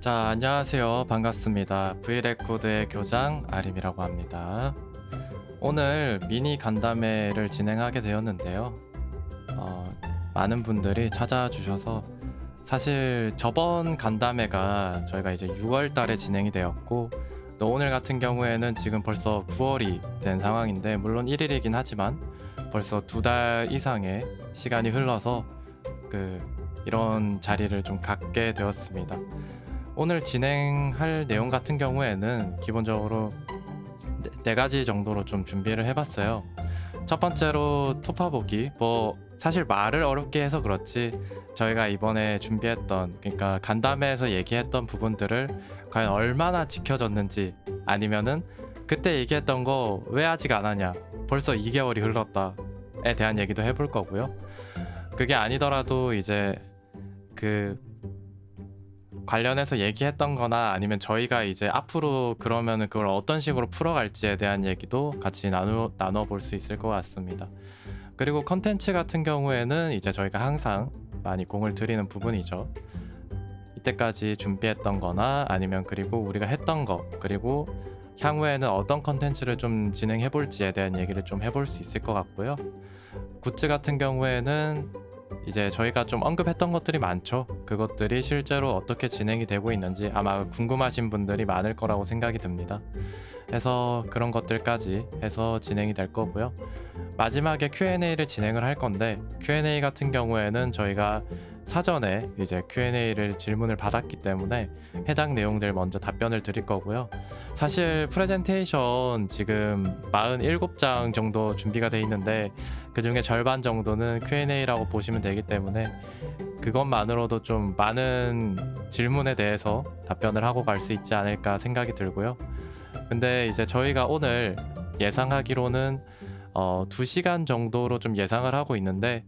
자, 안녕하세요. 반갑습니다. V레코드의 교장 아림이라고 합니다. 오늘 미니 간담회를 진행하게 되었는데요. 많은 분들이 찾아주셔서 사실 저번 간담회가 저희가 이제 6월 달에 진행이 되었고 또 오늘 같은 경우에는 지금 벌써 9월이 된 상황인데 물론 1일이긴 하지만 벌써 2달 이상의 시간이 흘러서 이런 자리를 좀 갖게 되었습니다. 오늘 진행할 내용 같은 경우에는 기본적으로 네 가지 정도로 좀 준비를 해봤어요. 첫 번째로 토파보기. 사실 말을 어렵게 해서 그렇지 저희가 이번에 준비했던, 그러니까 간담회에서 얘기했던 부분들을 과연 얼마나 지켜졌는지, 아니면은 그때 얘기했던 거 왜 아직 안 하냐, 벌써 2개월이 흘렀다에 대한 얘기도 해볼 거고요. 그게 아니더라도 이제 관련해서 얘기했던 거나 아니면 저희가 이제 앞으로 그러면은 그걸 어떤 식으로 풀어갈지에 대한 얘기도 같이 나눠 볼 수 있을 것 같습니다. 그리고 컨텐츠 같은 경우에는 이제 저희가 항상 많이 공을 들이는 부분이죠. 이때까지 준비했던 거나 아니면 그리고 우리가 했던 거, 그리고 향후에는 어떤 컨텐츠를 좀 진행해 볼지에 대한 얘기를 좀 해볼 수 있을 것 같고요. 굿즈 같은 경우에는 이제 저희가 좀 언급했던 것들이 많죠. 그것들이 실제로 어떻게 진행이 되고 있는지 아마 궁금하신 분들이 많을 거라고 생각이 듭니다. 해서 그런 것들까지 해서 진행이 될 거고요. 마지막에 Q&A를 진행을 할 건데, Q&A 같은 경우에는 저희가 사전에 이제 Q&A를 질문을 받았기 때문에 해당 내용들 먼저 답변을 드릴 거고요. 사실 프레젠테이션 지금 47장 정도 준비가 돼 있는데 그 중에 절반 정도는 Q&A라고 보시면 되기 때문에 그것만으로도 좀 많은 질문에 대해서 답변을 하고 갈 수 있지 않을까 생각이 들고요. 근데 이제 저희가 오늘 예상하기로는 2시간 정도로 좀 예상을 하고 있는데,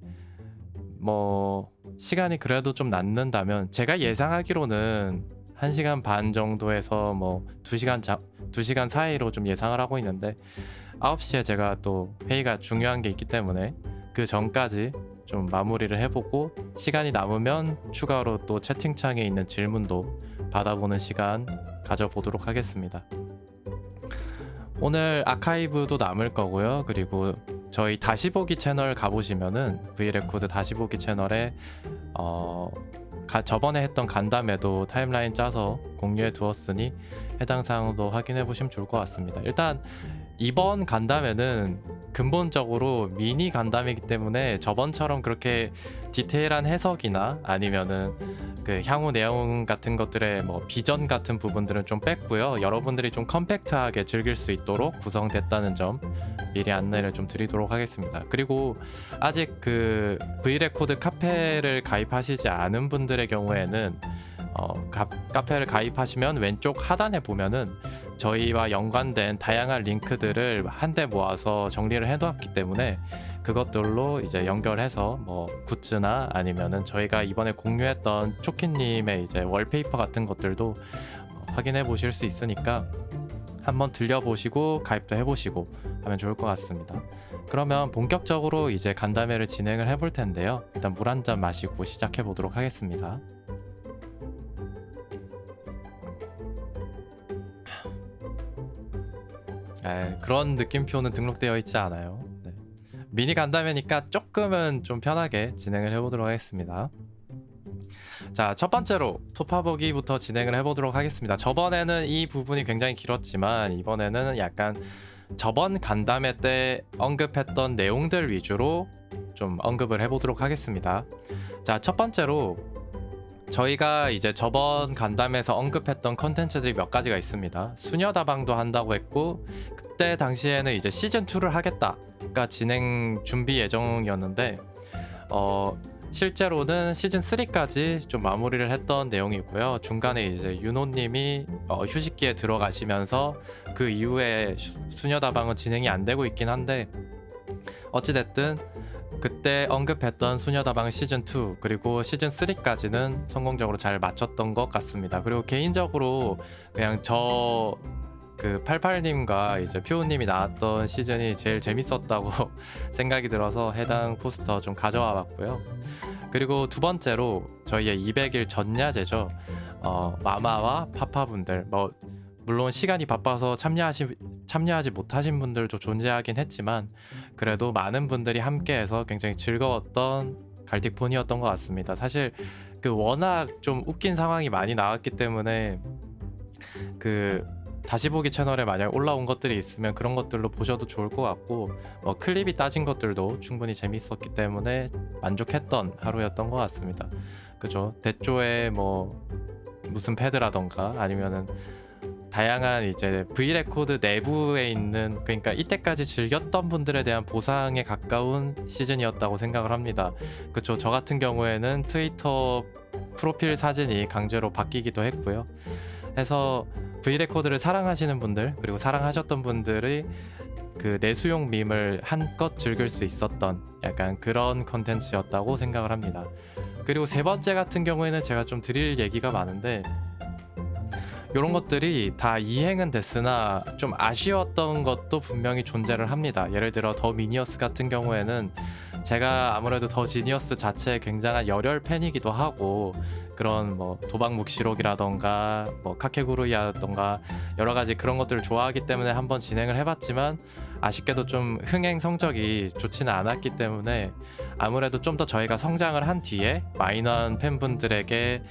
시간이 그래도 좀 남는다면 제가 예상하기로는 1시간 반 정도에서 2시간 사이로 좀 예상을 하고 있는데, 9시에 제가 또 회의가 중요한 게 있기 때문에 그 전까지 좀 마무리를 해보고 시간이 남으면 추가로 또 채팅창에 있는 질문도 받아보는 시간 가져보도록 하겠습니다. 오늘 아카이브도 남을 거고요. 그리고 저희 다시 보기 채널 가보시면은 V레코드 다시 보기 채널에 저번에 했던 간담회도 타임라인 짜서 공유해 두었으니 해당 사항도 확인해 보시면 좋을 것 같습니다. 일단 이번 간담회는 근본적으로 미니 간담회이기 때문에 저번처럼 그렇게 디테일한 해석이나 아니면은 향후 내용 같은 것들의 비전 같은 부분들은 좀 뺐고요. 여러분들이 좀 컴팩트하게 즐길 수 있도록 구성됐다는 점 미리 안내를 좀 드리도록 하겠습니다. 그리고 아직 V레코드 카페를 가입하시지 않은 분들의 경우에는 카페를 가입하시면 왼쪽 하단에 보면은 저희와 연관된 다양한 링크들을 한데 모아서 정리를 해놓았기 때문에 그것들로 이제 연결해서 굿즈나 아니면은 저희가 이번에 공유했던 초키님의 이제 월페이퍼 같은 것들도 확인해 보실 수 있으니까 한번 들려보시고 가입도 해보시고 하면 좋을 것 같습니다. 그러면 본격적으로 이제 간담회를 진행을 해볼 텐데요. 일단 물 한 잔 마시고 시작해 보도록 하겠습니다. 그런 느낌표는 등록되어 있지 않아요. 네. 미니 간담회니까 조금은 좀 편하게 진행을 해보도록 하겠습니다. 자, 첫 번째로 토파보기부터 진행을 해보도록 하겠습니다. 저번에는 이 부분이 굉장히 길었지만 이번에는 약간 저번 간담회 때 언급했던 내용들 위주로 좀 언급을 해보도록 하겠습니다. 자, 첫 번째로 저희가 이제 저번 간담회에서 언급했던 컨텐츠들이 몇 가지가 있습니다. 수녀다방도 한다고 했고, 그때 당시에는 이제 시즌2를 하겠다가 진행 준비 예정이었는데 실제로는 시즌3까지 좀 마무리를 했던 내용이고요. 중간에 이제 윤호님이 휴식기에 들어가시면서 그 이후에 수녀다방은 진행이 안 되고 있긴 한데, 어찌됐든 그때 언급했던 수녀다방 시즌2 그리고 시즌3까지는 성공적으로 잘 마쳤던 것 같습니다. 그리고 개인적으로 그냥 88님과 이제 퓨우님이 나왔던 시즌이 제일 재밌었다고 생각이 들어서 해당 포스터 좀 가져와 봤고요. 그리고 두 번째로 저희의 200일 전야제죠. 마마와 파파분들, 뭐 물론 시간이 바빠서 참여하지 못하신 분들도 존재하긴 했지만 그래도 많은 분들이 함께해서 굉장히 즐거웠던 갈틱폰이었던 것 같습니다. 사실 그 워낙 좀 웃긴 상황이 많이 나왔기 때문에 그 다시 보기 채널에 만약 올라온 것들이 있으면 그런 것들로 보셔도 좋을 것 같고, 클립이 따진 것들도 충분히 재밌었기 때문에 만족했던 하루였던 것 같습니다. 그죠? 대조의 뭐 무슨 패드라던가 아니면은 다양한 이제 브이레코드 내부에 있는, 그러니까 이때까지 즐겼던 분들에 대한 보상에 가까운 시즌이었다고 생각을 합니다. 그쵸? 저 같은 경우에는 트위터 프로필 사진이 강제로 바뀌기도 했고요. 해서 브이레코드를 사랑하시는 분들, 그리고 사랑하셨던 분들이 그 내수용 밈을 한껏 즐길 수 있었던 약간 그런 컨텐츠였다고 생각을 합니다. 그리고 세 번째 같은 경우에는 제가 좀 드릴 얘기가 많은데, 이런 것들이 다 이행은 됐으나 좀 아쉬웠던 것도 분명히 존재를 합니다. 예를 들어 더 미니어스 같은 경우에는 제가 아무래도 더 지니어스 자체에 굉장한 열혈 팬이기도 하고, 그런 뭐 도박묵시록이라던가 뭐 카케구루이라던가 여러 가지 그런 것들을 좋아하기 때문에 한번 진행을 해봤지만 아쉽게도 좀 흥행 성적이 좋지는 않았기 때문에 아무래도 좀 더 저희가 성장을 한 뒤에 마이너한 팬분들에게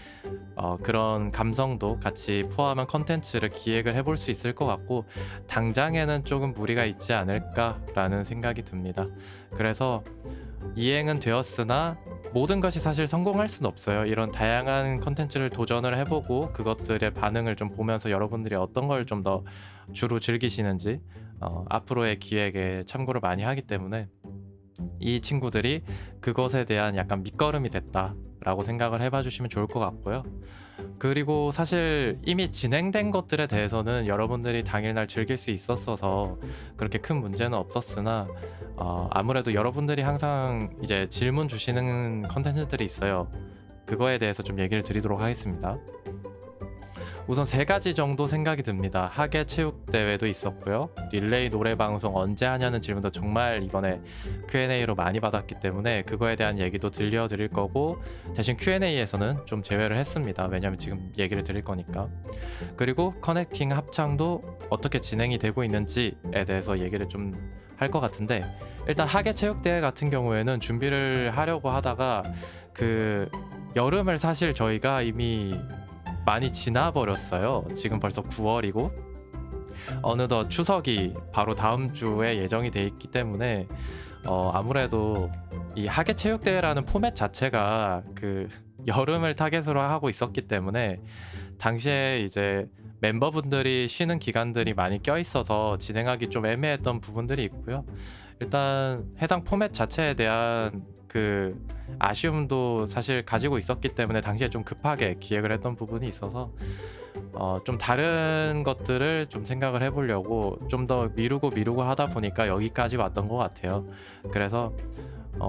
그런 감성도 같이 포함한 컨텐츠를 기획을 해볼 수 있을 것 같고, 당장에는 조금 무리가 있지 않을까라는 생각이 듭니다. 그래서 이행은 되었으나 모든 것이 사실 성공할 순 없어요. 이런 다양한 컨텐츠를 도전을 해보고 그것들의 반응을 좀 보면서 여러분들이 어떤 걸 좀 더 주로 즐기시는지 앞으로의 기획에 참고를 많이 하기 때문에 이 친구들이 그것에 대한 약간 밑거름이 됐다라고 생각을 해봐 주시면 좋을 것 같고요. 그리고 사실 이미 진행된 것들에 대해서는 여러분들이 당일날 즐길 수 있었어서 그렇게 큰 문제는 없었으나 아무래도 여러분들이 항상 이제 질문 주시는 컨텐츠들이 있어요. 그거에 대해서 좀 얘기를 드리도록 하겠습니다. 우선 세 가지 정도 생각이 듭니다. 학예 체육 대회도 있었고요. 릴레이 노래 방송 언제 하냐는 질문도 정말 이번에 Q&A로 많이 받았기 때문에 그거에 대한 얘기도 들려드릴 거고, 대신 Q&A에서는 좀 제외를 했습니다. 왜냐면 지금 얘기를 드릴 거니까. 그리고 커넥팅 합창도 어떻게 진행이 되고 있는지에 대해서 얘기를 좀 할 것 같은데, 일단 학예 체육 대회 같은 경우에는 준비를 하려고 하다가 그 여름을 사실 저희가 이미 많이 지나버렸어요. 지금 벌써 9월이고 어느덧 추석이 바로 다음 주에 예정이 돼 있기 때문에 아무래도 이 학예체육대회라는 포맷 자체가 그 여름을 타겟으로 하고 있었기 때문에 당시에 이제 멤버분들이 쉬는 기간들이 많이 껴있어서 진행하기 좀 애매했던 부분들이 있고요. 일단 해당 포맷 자체에 대한 그 아쉬움도 사실 가지고 있었기 때문에 당시에 좀 급하게 기획을 했던 부분이 있어서 좀 다른 것들을 좀 생각을 해보려고 좀 더 미루고 하다 보니까 여기까지 왔던 것 같아요. 그래서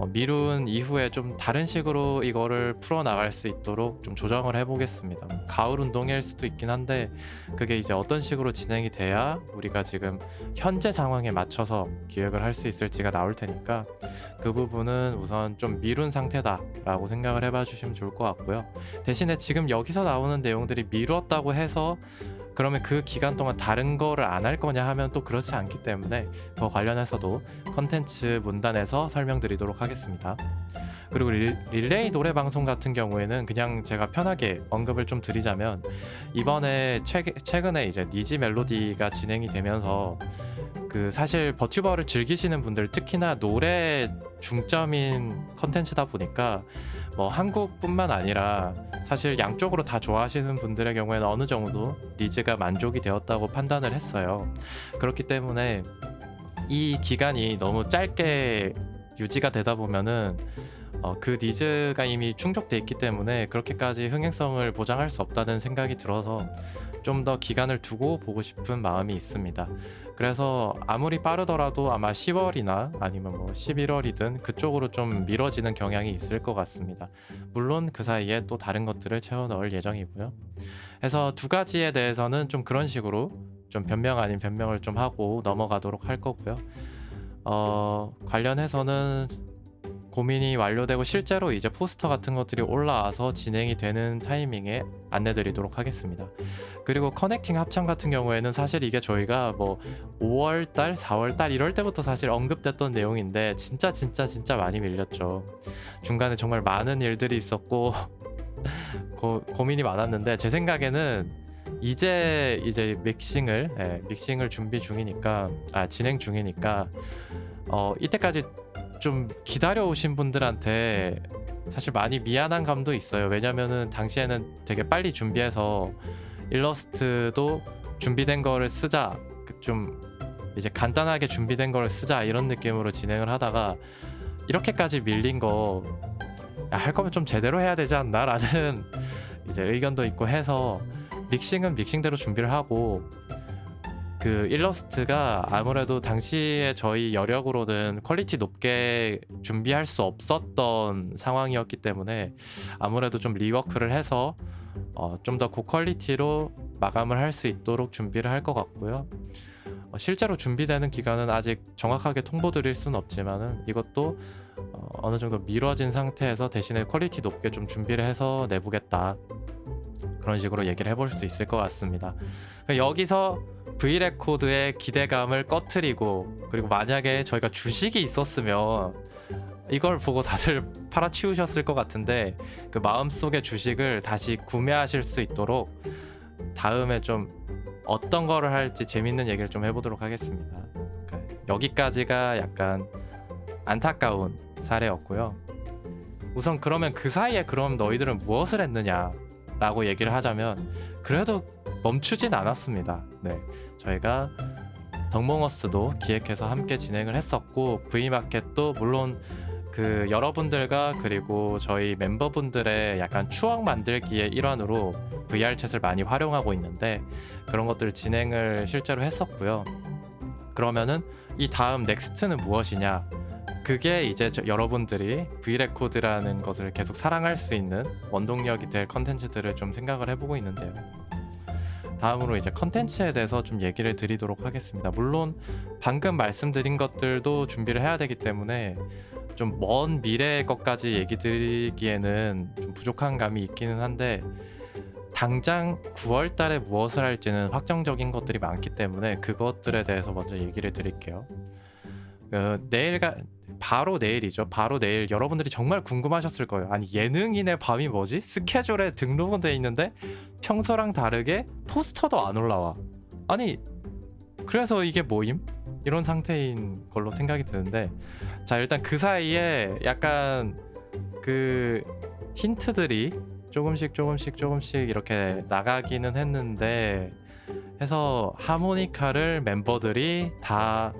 미룬 이후에 좀 다른 식으로 이거를 풀어나갈 수 있도록 좀 조정을 해보겠습니다. 가을 운동일 수도 있긴 한데 그게 이제 어떤 식으로 진행이 돼야 우리가 지금 현재 상황에 맞춰서 기획을 할 수 있을지가 나올 테니까 그 부분은 우선 좀 미룬 상태다라고 생각을 해봐 주시면 좋을 것 같고요. 대신에 지금 여기서 나오는 내용들이 미뤘다고 해서 그러면 그 기간 동안 다른 거를 안 할 거냐 하면 또 그렇지 않기 때문에 그거 관련해서도 컨텐츠 문단에서 설명드리도록 하겠습니다. 그리고 릴레이 노래 방송 같은 경우에는 그냥 제가 편하게 언급을 좀 드리자면, 이번에 최근에 이제 니지 멜로디가 진행이 되면서 그 사실 버튜버를 즐기시는 분들, 특히나 노래 중점인 컨텐츠다 보니까 뭐 한국뿐만 아니라 사실 양쪽으로 다 좋아하시는 분들의 경우에는 어느 정도 니즈가 만족이 되었다고 판단을 했어요. 그렇기 때문에 이 기간이 너무 짧게 유지가 되다 보면은 그 니즈가 이미 충족돼 있기 때문에 그렇게까지 흥행성을 보장할 수 없다는 생각이 들어서 좀 더 기간을 두고 보고 싶은 마음이 있습니다. 그래서 아무리 빠르더라도 아마 10월이나 아니면 뭐 11월이든 그쪽으로 좀 미뤄지는 경향이 있을 것 같습니다. 물론 그 사이에 또 다른 것들을 채워 넣을 예정이고요. 해서 두 가지에 대해서는 좀 그런 식으로 좀 변명 아닌 변명을 좀 하고 넘어가도록 할 거고요. 관련해서는 고민이 완료되고 실제로 이제 포스터 같은 것들이 올라와서 진행이 되는 타이밍에 안내드리도록 하겠습니다. 그리고 커넥팅 합창 같은 경우에는 사실 이게 저희가 뭐 5월달, 4월달 이럴 때부터 사실 언급됐던 내용인데 진짜 많이 밀렸죠. 중간에 정말 많은 일들이 있었고 고민이 많았는데 제 생각에는 이제 믹싱을 준비 중이니까 진행 중이니까 이때까지 좀 기다려 오신 분들한테 사실 많이 미안한 감도 있어요. 왜냐면은 당시에는 되게 빨리 준비해서 일러스트도 준비된 거를 쓰자, 좀 이제 간단하게 준비된 거를 쓰자 이런 느낌으로 진행을 하다가 이렇게까지 밀린 거 할 거면 좀 제대로 해야 되지 않나 라는 이제 의견도 있고 해서 믹싱은 믹싱대로 준비를 하고, 그 일러스트가 아무래도 당시에 저희 여력으로는 퀄리티 높게 준비할 수 없었던 상황이었기 때문에 아무래도 좀 리워크를 해서 좀 더 고퀄리티로 마감을 할 수 있도록 준비를 할 것 같고요. 실제로 준비되는 기간은 아직 정확하게 통보드릴 수는 없지만은 이것도 어느 정도 미뤄진 상태에서 대신에 퀄리티 높게 좀 준비를 해서 내보겠다, 그런 식으로 얘기를 해볼 수 있을 것 같습니다. 여기서 V레코드의 기대감을 꺼트리고, 그리고 만약에 저희가 주식이 있었으면 이걸 보고 다들 팔아치우셨을 것 같은데 그 마음속의 주식을 다시 구매하실 수 있도록 다음에 좀 어떤 거를 할지 재밌는 얘기를 좀 해보도록 하겠습니다. 여기까지가 약간 안타까운 사례였고요. 우선 그러면 그 사이에 그럼 너희들은 무엇을 했느냐 라고 얘기를 하자면 그래도 멈추진 않았습니다. 네, 저희가 덕몽어스도 기획해서 함께 진행을 했었고, V마켓도 물론 그 여러분들과 그리고 저희 멤버분들의 약간 추억 만들기의 일환으로 VR챗을 많이 활용하고 있는데 그런 것들 진행을 실제로 했었고요. 그러면은 이 다음 넥스트는 무엇이냐, 그게 이제 여러분들이 V레코드라는 것을 계속 사랑할 수 있는 원동력이 될 컨텐츠들을 좀 생각을 해보고 있는데요. 다음으로 이제 컨텐츠에 대해서 좀 얘기를 드리도록 하겠습니다. 물론 방금 말씀드린 것들도 준비를 해야 되기 때문에 좀 먼 미래의 것까지 얘기 드리기에는 좀 부족한 감이 있기는 한데, 당장 9월 달에 무엇을 할지는 확정적인 것들이 많기 때문에 그것들에 대해서 먼저 얘기를 드릴게요. 바로 내일이죠. 바로 내일 여러분들이 정말 궁금하셨을 거예요. 아니, 예능인의 밤이 뭐지? 스케줄에 등록은 돼 있는데 평소랑 다르게 포스터도 안 올라와. 아니, 그래서 이게 뭐임? 이런 상태인 걸로 생각이 드는데, 자, 일단 그 사이에 약간 그 힌트들이 조금씩 이렇게 나가기는 했는데, 해서 하모니카를 멤버들이 다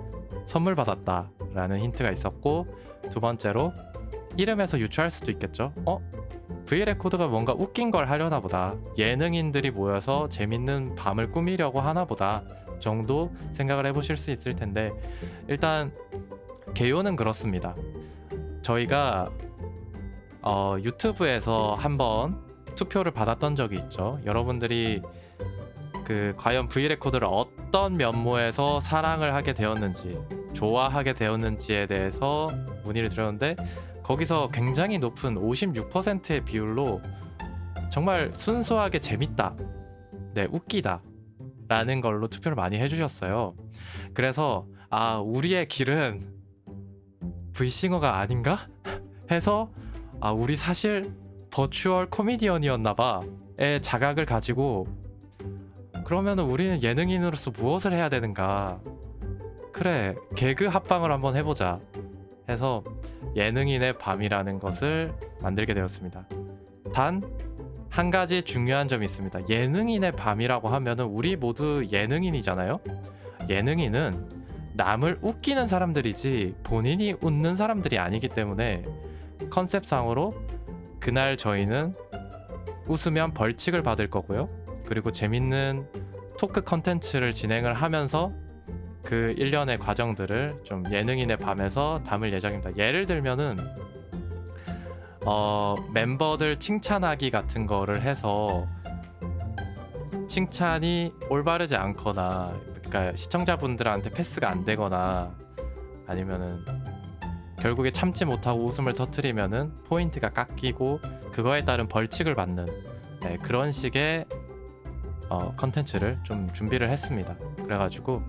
선물 받았다 라는 힌트가 있었고, 두 번째로 이름에서 유추할 수도 있겠죠. V레코드가 뭔가 웃긴 걸 하려나 보다, 예능인들이 모여서 재밌는 밤을 꾸미려고 하나 보다 정도 생각을 해보실 수 있을 텐데, 일단 개요는 그렇습니다. 저희가 유튜브에서 한번 투표를 받았던 적이 있죠. 여러분들이 과연 V레코드를 어떤 면모에서 사랑을 하게 되었는지, 좋아하게 되었는지에 대해서 문의를 드렸는데 거기서 굉장히 높은 56%의 비율로 정말 순수하게 재밌다, 네, 웃기다 라는 걸로 투표를 많이 해주셨어요. 그래서 우리의 길은 V싱어가 아닌가? 해서 우리 사실 버추얼 코미디언이었나봐의 자각을 가지고, 그러면 우리는 예능인으로서 무엇을 해야 되는가, 그래, 개그 합방을 한번 해보자 해서 예능인의 밤이라는 것을 만들게 되었습니다. 단 한 가지 중요한 점이 있습니다. 예능인의 밤이라고 하면은 우리 모두 예능인이잖아요. 예능인은 남을 웃기는 사람들이지 본인이 웃는 사람들이 아니기 때문에 컨셉상으로 그날 저희는 웃으면 벌칙을 받을 거고요. 그리고 재밌는 토크 컨텐츠를 진행을 하면서 그 일련의 과정들을 좀 예능인의 밤에서 담을 예정입니다. 예를 들면은 멤버들 칭찬하기 같은 거를 해서 칭찬이 올바르지 않거나, 그러니까 시청자분들한테 패스가 안 되거나, 아니면은 결국에 참지 못하고 웃음을 터뜨리면은 포인트가 깎이고 그거에 따른 벌칙을 받는 그런 식의 컨텐츠를 좀 준비를 했습니다. 그래가지고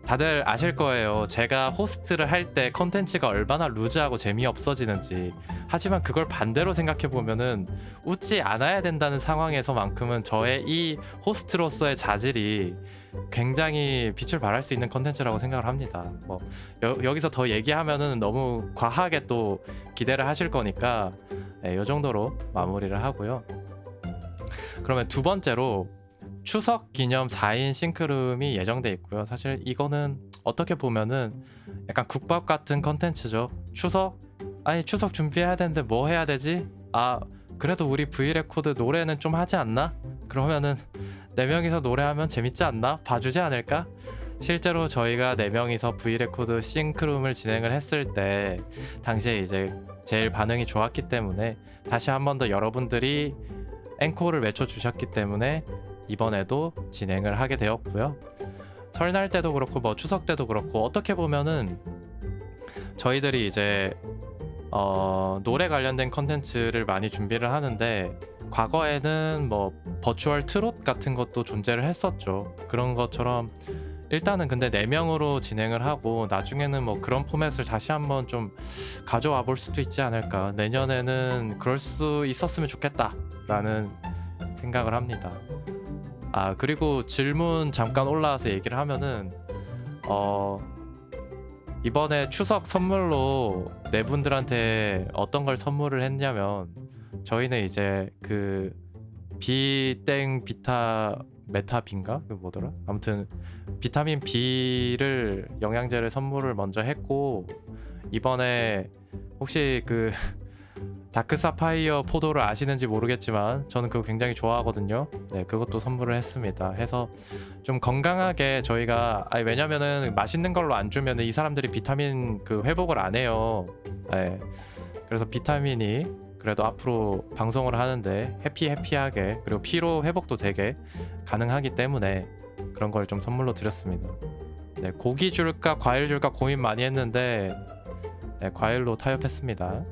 다들 아실 거예요. 제가 호스트를 할 때 컨텐츠가 얼마나 루즈하고 재미없어지는지. 하지만 그걸 반대로 생각해 보면은 웃지 않아야 된다는 상황에서만큼은 저의 이 호스트로서의 자질이 굉장히 빛을 발할 수 있는 컨텐츠라고 생각을 합니다. 여기서 더 얘기하면은 너무 과하게 또 기대를 하실 거니까 이 정도로 마무리를 하고요. 그러면 두 번째로 추석 기념 4인 싱크룸이 예정돼 있고요. 사실 이거는 어떻게 보면은 약간 국밥 같은 컨텐츠죠. 추석 준비해야 되는데 뭐 해야 되지? 그래도 우리 브이레코드 노래는 좀 하지 않나? 그러면은 4명이서 노래하면 재밌지 않나? 봐주지 않을까? 실제로 저희가 4명이서 브이레코드 싱크룸을 진행을 했을 때 당시에 이제 제일 반응이 좋았기 때문에 다시 한 번 더 여러분들이 앵콜을 외쳐주셨기 때문에 이번에도 진행을 하게 되었고요. 설날 때도 그렇고 추석 때도 그렇고 어떻게 보면은 저희들이 이제 노래 관련된 컨텐츠를 많이 준비를 하는데 과거에는 버추얼 트롯 같은 것도 존재를 했었죠. 그런 것처럼 일단은 근데 4명으로 진행을 하고 나중에는 그런 포맷을 다시 한번 좀 가져와 볼 수도 있지 않을까. 내년에는 그럴 수 있었으면 좋겠다라는 생각을 합니다. 그리고 질문 잠깐 올라와서 얘기를 하면은 이번에 추석 선물로 네 분들한테 어떤 걸 선물을 했냐면 저희는 이제 그 비땡 비타 메타빈가? 그 뭐더라? 아무튼 비타민 B를 영양제를 선물을 먼저 했고 이번에 혹시 그 다크 사파이어 포도를 아시는지 모르겠지만 저는 그거 굉장히 좋아하거든요. 네, 그것도 선물을 했습니다. 해서 좀 건강하게 저희가 왜냐면은 맛있는 걸로 안 주면은 이 사람들이 비타민 그 회복을 안 해요. 네, 그래서 비타민이 그래도 앞으로 방송을 하는데 해피하게 그리고 피로 회복도 되게 가능하기 때문에 그런 걸 좀 선물로 드렸습니다. 네, 고기 줄까 과일 줄까 고민 많이 했는데 네, 과일로 타협했습니다.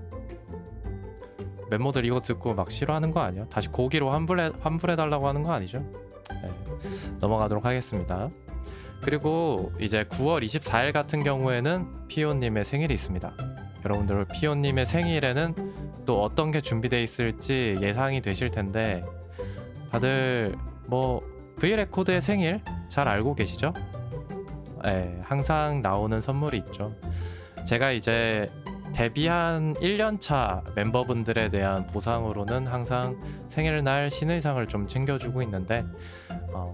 멤버들 이거 듣고 막 싫어하는 거 아니야? 다시 고기로 환불해달라고 하는 거 아니죠? 네, 넘어가도록 하겠습니다. 그리고 이제 9월 24일 같은 경우에는 피오님의 생일이 있습니다. 여러분들 피오님의 생일에는 또 어떤 게 준비되어 있을지 예상이 되실 텐데 다들 브이레코드의 생일 잘 알고 계시죠? 네, 항상 나오는 선물이 있죠. 제가 이제 데뷔한 1년차 멤버분들에 대한 보상으로는 항상 생일날 신의상을 좀 챙겨주고 있는데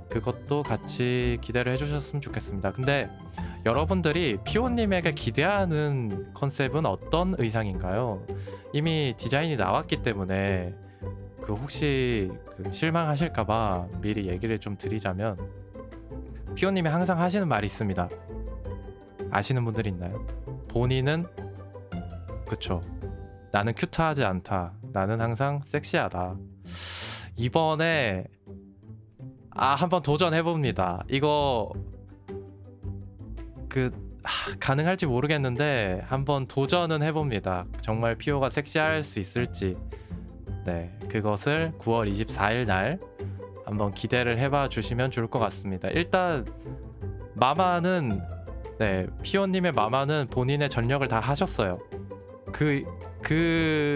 그것도 같이 기대를 해주셨으면 좋겠습니다. 근데 여러분들이 피오님에게 기대하는 컨셉은 어떤 의상인가요? 이미 디자인이 나왔기 때문에 혹시 실망하실까봐 미리 얘기를 좀 드리자면 피오님이 항상 하시는 말이 있습니다. 아시는 분들 있나요? 본인은 그쵸. 나는 큐트하지 않다. 나는 항상 섹시하다. 이번에 한번 도전해봅니다. 이거 가능할지 모르겠는데 한번 도전은 해봅니다. 정말 피오가 섹시할 수 있을지. 네, 그것을 9월 24일 날 한번 기대를 해봐 주시면 좋을 것 같습니다. 일단 마마는 피오님의 마마는 본인의 전력을 다 하셨어요.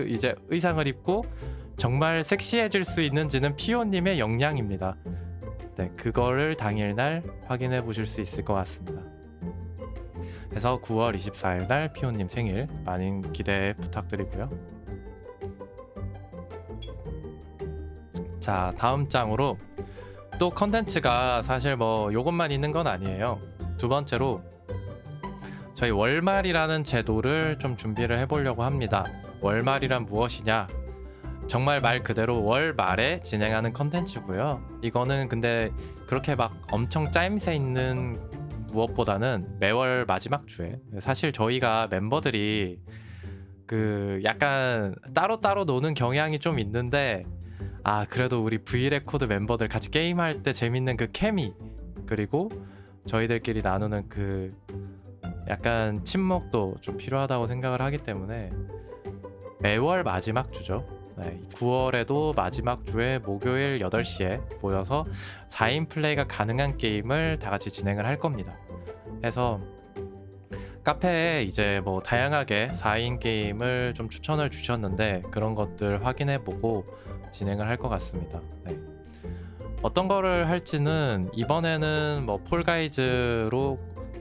이제 의상을 입고 정말 섹시해질 수 있는지는 피오님의 역량입니다. 네, 그거를 당일날 확인해 보실 수 있을 것 같습니다. 그래서 9월 24일 날 피오님 생일 많은 기대 부탁드리고요. 자, 다음 장으로 또 컨텐츠가 사실 요것만 있는 건 아니에요. 두 번째로 저희 월말이라는 제도를 좀 준비를 해보려고 합니다. 월말이란 무엇이냐? 정말 말 그대로 월 말에 진행하는 컨텐츠고요. 이거는 근데 그렇게 막 엄청 짜임새 있는 무엇보다는 매월 마지막 주에 사실 저희가 멤버들이 약간 따로따로 노는 경향이 좀 있는데 그래도 우리 브이레코드 멤버들 같이 게임할 때 재밌는 그 케미 그리고 저희들끼리 나누는 약간 친목도 좀 필요하다고 생각을 하기 때문에 매월 마지막 주죠. 네, 9월에도 마지막 주에 목요일 8시에 모여서 4인 플레이가 가능한 게임을 다 같이 진행을 할 겁니다. 해서 카페에 이제 뭐 다양하게 4인 게임을 좀 추천을 주셨는데 그런 것들 확인해보고 진행을 할 것 같습니다. 네. 어떤 거를 할지는 이번에는 뭐 폴가이즈로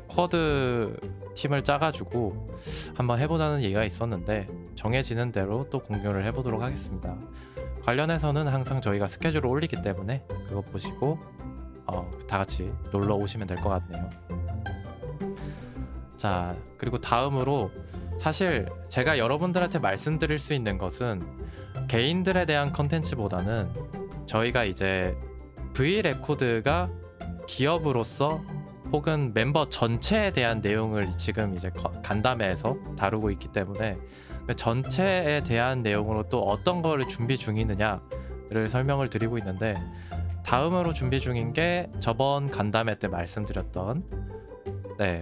쿼드 팀을 짜가지고 한번 해보자는 얘기가 있었는데 정해지는 대로 또 공유를 해보도록 하겠습니다. 관련해서는 항상 저희가 스케줄을 올리기 때문에 그거 보시고 다 같이 놀러 오시면 될 것 같네요. 자, 그리고 다음으로 사실 제가 여러분들한테 말씀드릴 수 있는 것은 개인들에 대한 컨텐츠보다는 저희가 이제 V레코드가 기업으로서 혹은 멤버 전체에 대한 내용을 지금 이제 간담회에서 다루고 있기 때문에 그 전체에 대한 내용으로 또 어떤 거를 준비 중이느냐를 설명을 드리고 있는데 다음으로 준비 중인 게 저번 간담회 때 말씀드렸던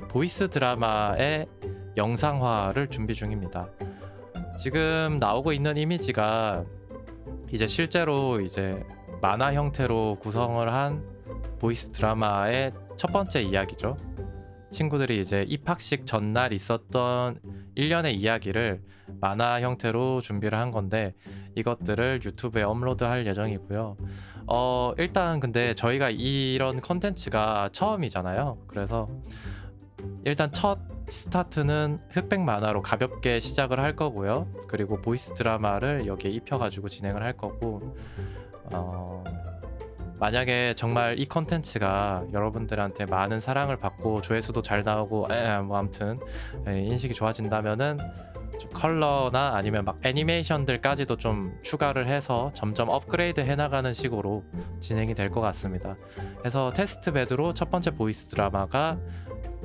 보이스 드라마의 영상화를 준비 중입니다. 지금 나오고 있는 이미지가 이제 실제로 이제 만화 형태로 구성을 한 보이스 드라마의 첫 번째 이야기죠. 친구들이 이제 입학식 전날 있었던 1년의 이야기를 만화 형태로 준비를 한 건데 이것들을 유튜브에 업로드할 예정이고요. 일단 근데 저희가 이런 컨텐츠가 처음이잖아요. 그래서 일단 첫 스타트는 흑백 만화로 가볍게 시작을 할 거고요. 그리고 보이스 드라마를 여기에 입혀가지고 진행을 할 거고 만약에 정말 이 컨텐츠가 여러분들한테 많은 사랑을 받고 조회수도 잘 나오고 뭐 아무튼 인식이 좋아진다면은 좀 컬러나 아니면 막 애니메이션들까지도 좀 추가를 해서 점점 업그레이드 해나가는 식으로 진행이 될 것 같습니다. 그래서 테스트 베드로 첫 번째 보이스 드라마가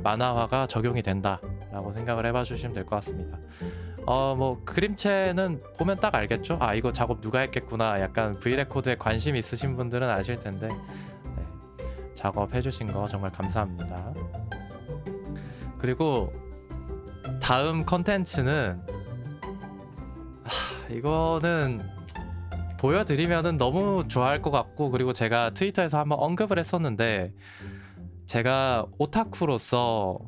만화화가 적용이 된다라고 생각을 해봐 주시면 될 것 같습니다. 뭐 그림체는 보면 딱 알겠죠? 아 이거 작업 누가 했겠구나. 약간 V레코드에 관심 있으신 분들은 아실 텐데 작업해 주신 거 정말 감사합니다. 그리고 다음 컨텐츠는 이거는 보여드리면은 너무 좋아할 것 같고 그리고 제가 트위터에서 한번 언급을 했었는데 제가 오타쿠로서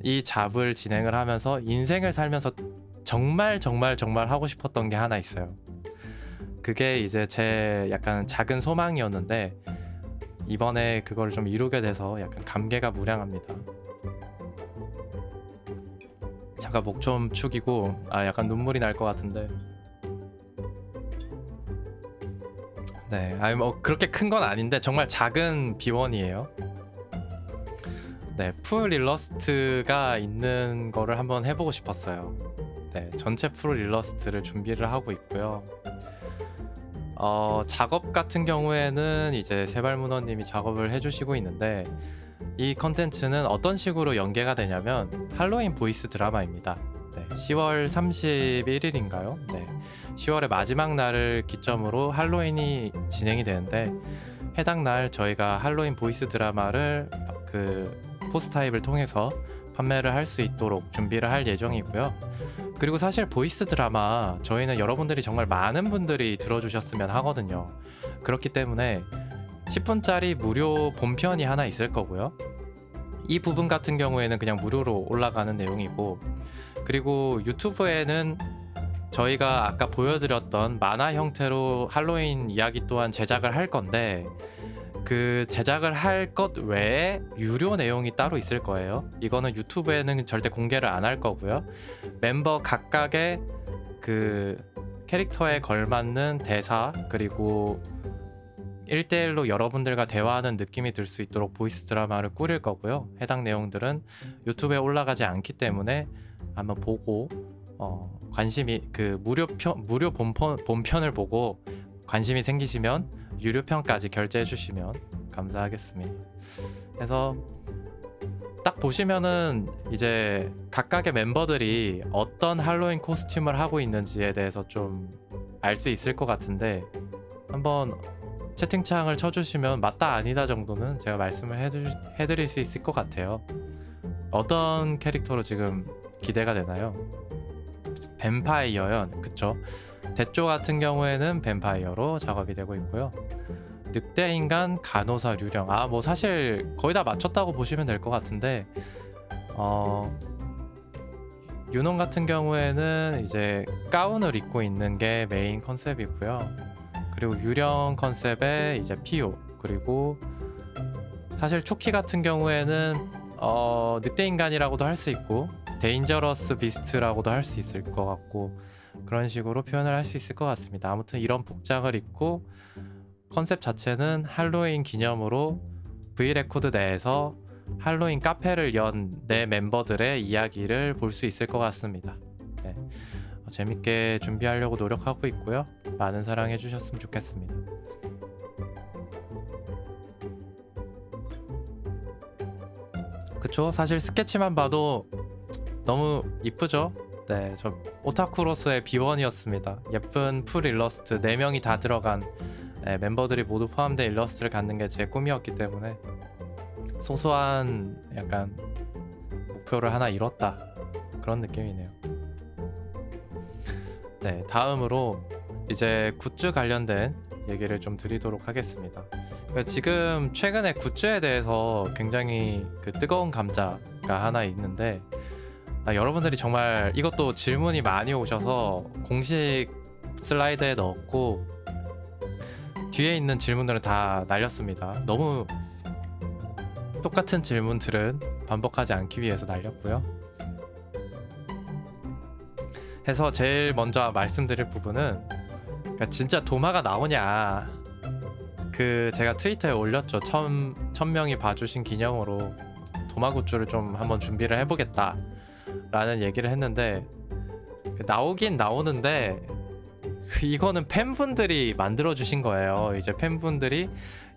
이 잡을 진행을 하면서 인생을 살면서 정말 하고 싶었던 게 하나 있어요. 그게 이제 제 약간 작은 소망이었는데 이번에 그걸 좀 이루게 돼서 약간 감개가 무량합니다. 잠깐 목 좀 축이고 약간 눈물이 날 것 같은데 아니 뭐 그렇게 큰 건 아닌데 정말 작은 비원이에요. 풀 일러스트가 있는 거를 한번 해보고 싶었어요. 전체 풀 일러스트를 준비를 하고 있고요. 작업 같은 경우에는 이제 세발문어님이 작업을 해주시고 있는데 이 컨텐츠는 어떤 식으로 연계가 되냐면 할로윈 보이스 드라마입니다. 10월 31일인가요? 10월의 마지막 날을 기점으로 할로윈이 진행이 되는데 해당 날 저희가 할로윈 보이스 드라마를 그 포스타입을 통해서 판매를 할 수 있도록 준비를 할 예정이고요. 그리고 사실 보이스 드라마 저희는 여러분들이 정말 많은 분들이 들어주셨으면 하거든요. 그렇기 때문에 10분짜리 무료 본편이 하나 있을 거고요. 이 부분 같은 경우에는 그냥 무료로 올라가는 내용이고 그리고 유튜브에는 저희가 아까 보여드렸던 만화 형태로 할로윈 이야기 또한 제작을 할 건데 그 제작을 할 것 외에 유료 내용이 따로 있을 거예요. 이거는 유튜브에는 절대 공개를 안 할 거고요. 멤버 각각의 그 캐릭터에 걸맞는 대사 그리고 1대1로 여러분들과 대화하는 느낌이 들 수 있도록 보이스 드라마를 꾸릴 거고요. 해당 내용들은 유튜브에 올라가지 않기 때문에 한번 보고 관심이 그 무료 본편을 보고 관심이 생기시면 유료편까지 결제해 주시면 감사하겠습니다. 그래서 딱 보시면은 이제 각각의 멤버들이 어떤 할로윈 코스튬을 하고 있는지에 대해서 좀 알 수 있을 것 같은데 한번 채팅창을 쳐주시면 맞다 아니다 정도는 제가 말씀을 해드릴 수 있을 것 같아요. 어떤 캐릭터로 지금 기대가 되나요? 뱀파이어요. 그쵸? 대조 같은 경우에는 뱀파이어로 작업이 되고 있고요. 늑대인간, 간호사, 유령. 뭐 사실 거의 다 맞췄다고 보시면 될 것 같은데 유논 같은 경우에는 이제 가운을 입고 있는 게 메인 컨셉이고요. 그리고 유령 컨셉의 이제 피오, 그리고 사실 초키 같은 경우에는 늑대인간이라고도 할 수 있고 데인저러스 비스트라고도 할 수 있을 것 같고 그런 식으로 표현을 할 수 있을 것 같습니다. 아무튼 이런 복장을 입고 컨셉 자체는 할로윈 기념으로 V레코드 내에서 할로윈 카페를 연 내 멤버들의 이야기를 볼 수 있을 것 같습니다. 네. 재밌게 준비하려고 노력하고 있고요. 많은 사랑해 주셨으면 좋겠습니다. 그쵸? 사실 스케치만 봐도 너무 이쁘죠? 네, 저 오타쿠로서의 B1이었습니다. 예쁜 풀 일러스트 4명이 다 들어간 멤버들이 모두 포함된 일러스트를 갖는 게 제 꿈이었기 때문에 소소한 약간 목표를 하나 이뤘다, 그런 느낌이네요. 네, 다음으로 이제 굿즈 관련된 얘기를 좀 드리도록 하겠습니다. 지금 최근에 굿즈에 대해서 굉장히 뜨거운 감자가 하나 있는데 여러분들이 정말 이것도 질문이 많이 오셔서 공식 슬라이드에 넣었고 뒤에 있는 질문들은 다 날렸습니다. 너무 똑같은 질문들은 반복하지 않기 위해서 날렸고요. 해서 제일 먼저 말씀드릴 부분은 진짜 도마가 나오냐, 제가 트위터에 올렸죠. 1000명이 봐주신 기념으로 도마 굿즈를 좀 한번 준비를 해보겠다 라는 얘기를 했는데 나오긴 나오는데 이거는 팬분들이 만들어주신 거예요. 이제 팬분들이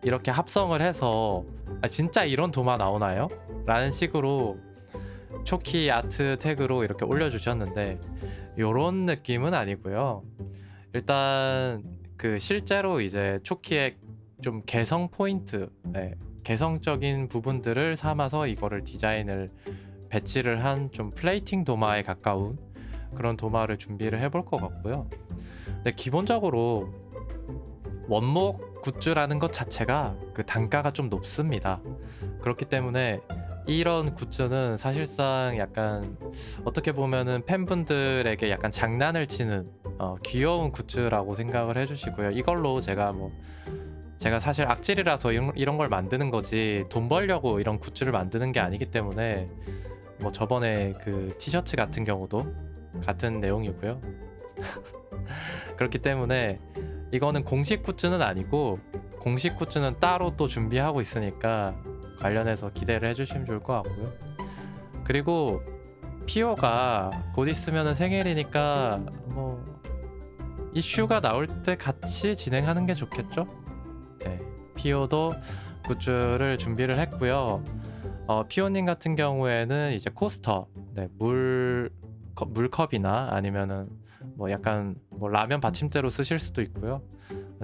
이렇게 합성을 해서 진짜 이런 도마 나오나요? 라는 식으로 초키 아트 태그로 이렇게 올려주셨는데 요런 느낌은 아니고요. 일단 실제로 이제 초키의 좀 개성 포인트, 개성적인 부분들을 삼아서 이거를 디자인을 배치를 한 좀 플레이팅 도마에 가까운 그런 도마를 준비를 해볼 것 같고요. 근데 기본적으로 원목 굿즈라는 것 자체가 단가가 좀 높습니다. 그렇기 때문에 이런 굿즈는 사실상 약간 어떻게 보면은 팬분들에게 약간 장난을 치는 귀여운 굿즈라고 생각을 해주시고요. 이걸로 제가 사실 악질이라서 이런 걸 만드는 거지 돈 벌려고 이런 굿즈를 만드는 게 아니기 때문에 저번에 티셔츠 같은 경우도 같은 내용이고요. 그렇기 때문에 이거는 공식 굿즈는 아니고 공식 굿즈는 따로 또 준비하고 있으니까 관련해서 기대를 해주시면 좋을 것 같고요. 그리고 피오가 곧 있으면 생일이니까 이슈가 나올 때 같이 진행하는 게 좋겠죠? 네, 피오도 굿즈를 준비를 했고요. 피오님 같은 경우에는 이제 코스터, 물컵이나 아니면은 약간 라면 받침대로 쓰실 수도 있고요.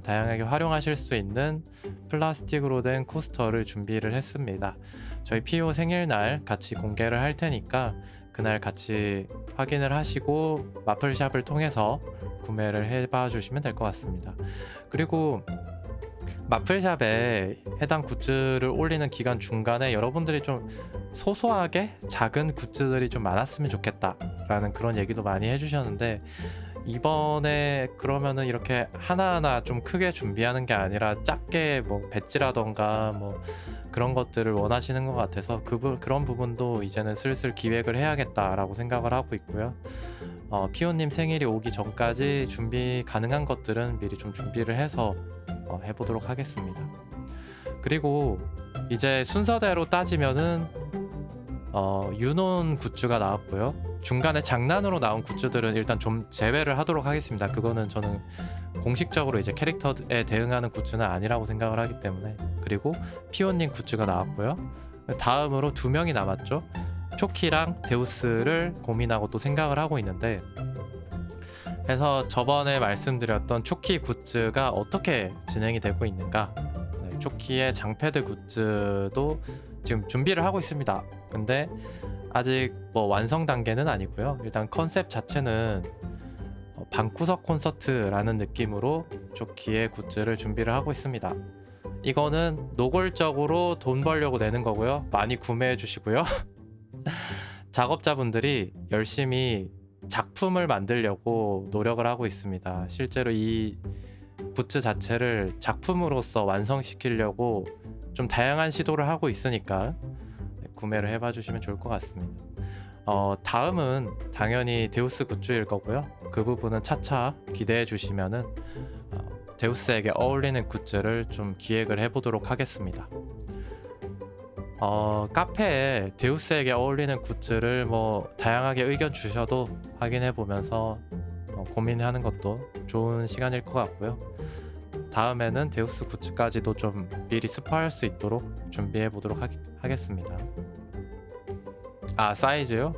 다양하게 활용하실 수 있는 플라스틱으로 된 코스터를 준비를 했습니다. 저희 피오 생일날 같이 공개를 할 테니까 그날 같이 확인을 하시고 마플샵을 통해서 구매를 해봐 주시면 될 것 같습니다. 그리고 마플샵에 해당 굿즈를 올리는 기간 중간에 여러분들이 좀 소소하게 작은 굿즈들이 좀 많았으면 좋겠다 라는 그런 얘기도 많이 해주셨는데 이번에 그러면은 이렇게 하나하나 좀 크게 준비하는 게 아니라 작게 배지라던가 그런 것들을 원하시는 것 같아서 그런 부분도 이제는 슬슬 기획을 해야겠다라고 생각을 하고 있고요. 피오님 생일이 오기 전까지 준비 가능한 것들은 미리 좀 준비를 해서 해보도록 하겠습니다. 그리고 이제 순서대로 따지면은 유논 굿즈가 나왔고요. 중간에 장난으로 나온 굿즈들은 일단 좀 제외를 하도록 하겠습니다. 그거는 저는 공식적으로 이제 캐릭터에 대응하는 굿즈는 아니라고 생각을 하기 때문에. 그리고 피오님 굿즈가 나왔고요. 다음으로 2명이 남았죠. 초키랑 데우스를 고민하고 또 생각을 하고 있는데, 해서 저번에 말씀드렸던 초키 굿즈가 어떻게 진행이 되고 있는가, 초키의 장패드 굿즈도 지금 준비를 하고 있습니다. 근데 아직 뭐 완성 단계는 아니고요. 일단 컨셉 자체는 방구석 콘서트라는 느낌으로 조끼의 굿즈를 준비를 하고 있습니다. 이거는 노골적으로 돈 벌려고 내는 거고요. 많이 구매해 주시고요. 작업자분들이 열심히 작품을 만들려고 노력을 하고 있습니다. 실제로 이 굿즈 자체를 작품으로서 완성시키려고 좀 다양한 시도를 하고 있으니까 구매를 해봐 주시면 좋을 것 같습니다. 다음은 당연히 데우스 굿즈일 거고요. 그 부분은 차차 기대해 주시면은 데우스에게 어울리는 굿즈를 좀 기획을 해보도록 하겠습니다. 카페에 데우스에게 어울리는 굿즈를 뭐 다양하게 의견 주셔도 확인해 보면서 고민하는 것도 좋은 시간일 것 같고요. 다음에는 데우스 굿즈까지도 좀 미리 스포할 수 있도록 준비해 보도록 하겠습니다. 사이즈요?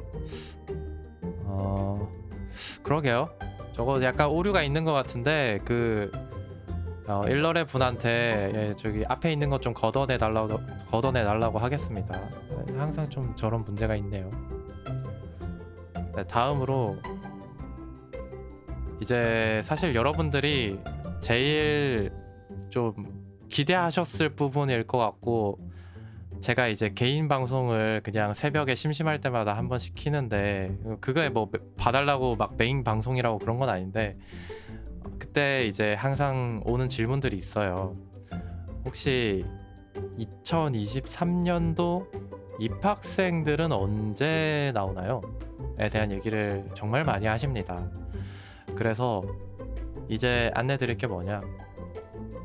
그러게요. 저거 약간 오류가 있는 것 같은데 일러레 분한테 저기 앞에 있는 것 좀 걷어내 달라고 하겠습니다. 항상 좀 저런 문제가 있네요. 네, 다음으로 이제 사실 여러분들이 제일 좀 기대하셨을 부분일 것 같고, 제가 이제 개인 방송을 그냥 새벽에 심심할 때마다 한 번씩 키는데 그거에 뭐 봐달라고 막 메인 방송이라고 그런 건 아닌데, 그때 이제 항상 오는 질문들이 있어요. 혹시 2023년도 입학생들은 언제 나오나요? 에 대한 얘기를 정말 많이 하십니다. 그래서 이제 안내 드릴 게 뭐냐,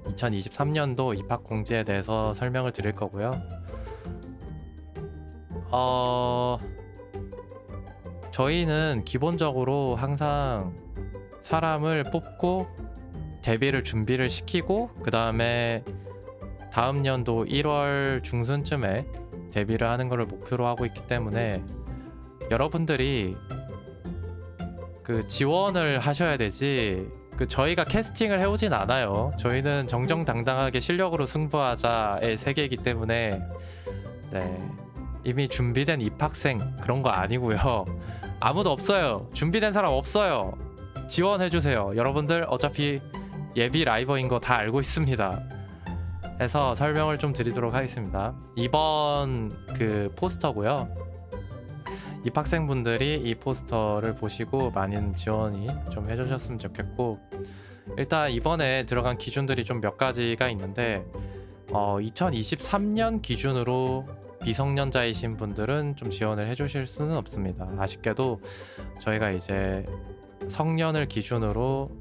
2023년도 입학 공지에 대해서 설명을 드릴 거고요. 저희는 기본적으로 항상 사람을 뽑고 데뷔를 준비를 시키고 그 다음에 다음 연도 1월 중순쯤에 데뷔를 하는 것을 목표로 하고 있기 때문에 여러분들이 그 지원을 하셔야 되지, 저희가 캐스팅을 해오진 않아요. 저희는 정정당당하게 실력으로 승부하자의 세계이기 때문에 이미 준비된 입학생 그런 거 아니고요. 아무도 없어요. 준비된 사람 없어요. 지원해주세요. 여러분들 어차피 예비 라이버인 거 다 알고 있습니다. 해서 설명을 좀 드리도록 하겠습니다. 이번 포스터고요. 입학생분들이 이 포스터를 보시고 많은 지원이 좀 해주셨으면 좋겠고, 일단 이번에 들어간 기준들이 좀 몇 가지가 있는데 2023년 기준으로 미성년자이신 분들은 좀 지원을 해주실 수는 없습니다. 아쉽게도 저희가 이제 성년을 기준으로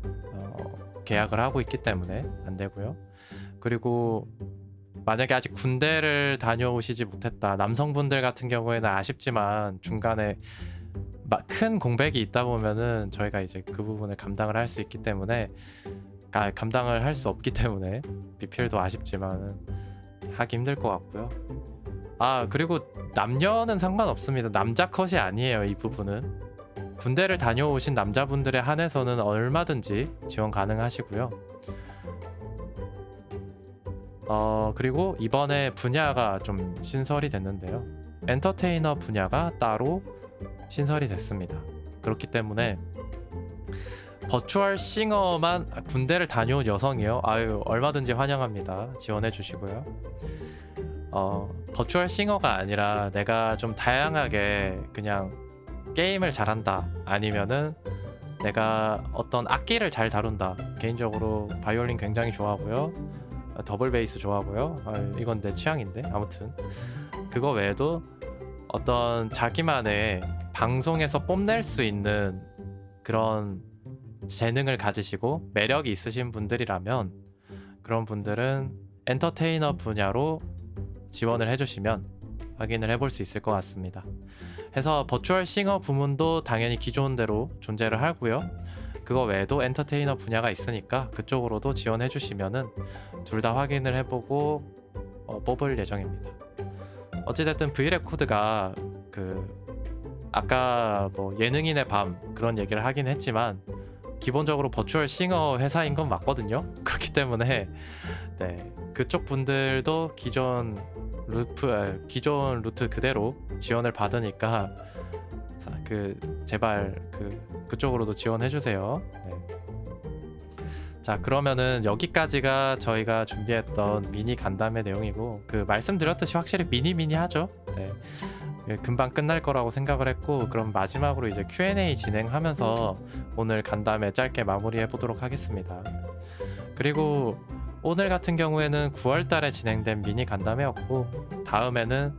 계약을 하고 있기 때문에 안 되고요. 그리고 만약에 아직 군대를 다녀오시지 못했다, 남성분들 같은 경우에는 아쉽지만 중간에 큰 공백이 있다 보면은 저희가 이제 그 부분을 감당을 할 수 있기 때문에, 감당을 할 수 없기 때문에 BPL도 아쉽지만 하기 힘들 것 같고요. 그리고 남녀는 상관없습니다. 남자 컷이 아니에요. 이 부분은 군대를 다녀오신 남자분들에 한해서는 얼마든지 지원 가능하시고요. 그리고 이번에 분야가 좀 신설이 됐는데요. 엔터테이너 분야가 따로 신설이 됐습니다. 그렇기 때문에 버추얼 싱어만 군대를 다녀온 여성이요? 얼마든지 환영합니다. 지원해 주시고요. 버추얼 싱어가 아니라 내가 좀 다양하게 그냥 게임을 잘한다, 아니면은 내가 어떤 악기를 잘 다룬다. 개인적으로 바이올린 굉장히 좋아하고요. 더블 베이스 좋아하고요. 이건 내 취향인데 아무튼 그거 외에도 어떤 자기만의 방송에서 뽐낼 수 있는 그런 재능을 가지시고 매력이 있으신 분들이라면, 그런 분들은 엔터테이너 분야로 지원을 해주시면 확인을 해볼 수 있을 것 같습니다. 해서 버추얼 싱어 부문도 당연히 기존대로 존재를 하고요. 그거 외에도 엔터테이너 분야가 있으니까 그쪽으로도 지원해 주시면은 둘 다 확인을 해보고 뽑을 예정입니다. 어찌됐든 브이레코드가 아까 뭐 예능인의 밤 그런 얘기를 하긴 했지만 기본적으로 버추얼 싱어 회사인 건 맞거든요. 그렇기 때문에 네, 그쪽 분들도 기존 루트 그대로 지원을 받으니까 제발 그쪽으로도 지원해 주세요. 네. 자, 그러면은 여기까지가 저희가 준비했던 미니 간담회 내용이고, 말씀드렸듯이 확실히 미니하죠. 네. 금방 끝날 거라고 생각을 했고, 그럼 마지막으로 이제 Q&A 진행하면서 오늘 간담회 짧게 마무리해 보도록 하겠습니다. 그리고 오늘 같은 경우에는 9월 달에 진행된 미니 간담회였고, 다음에는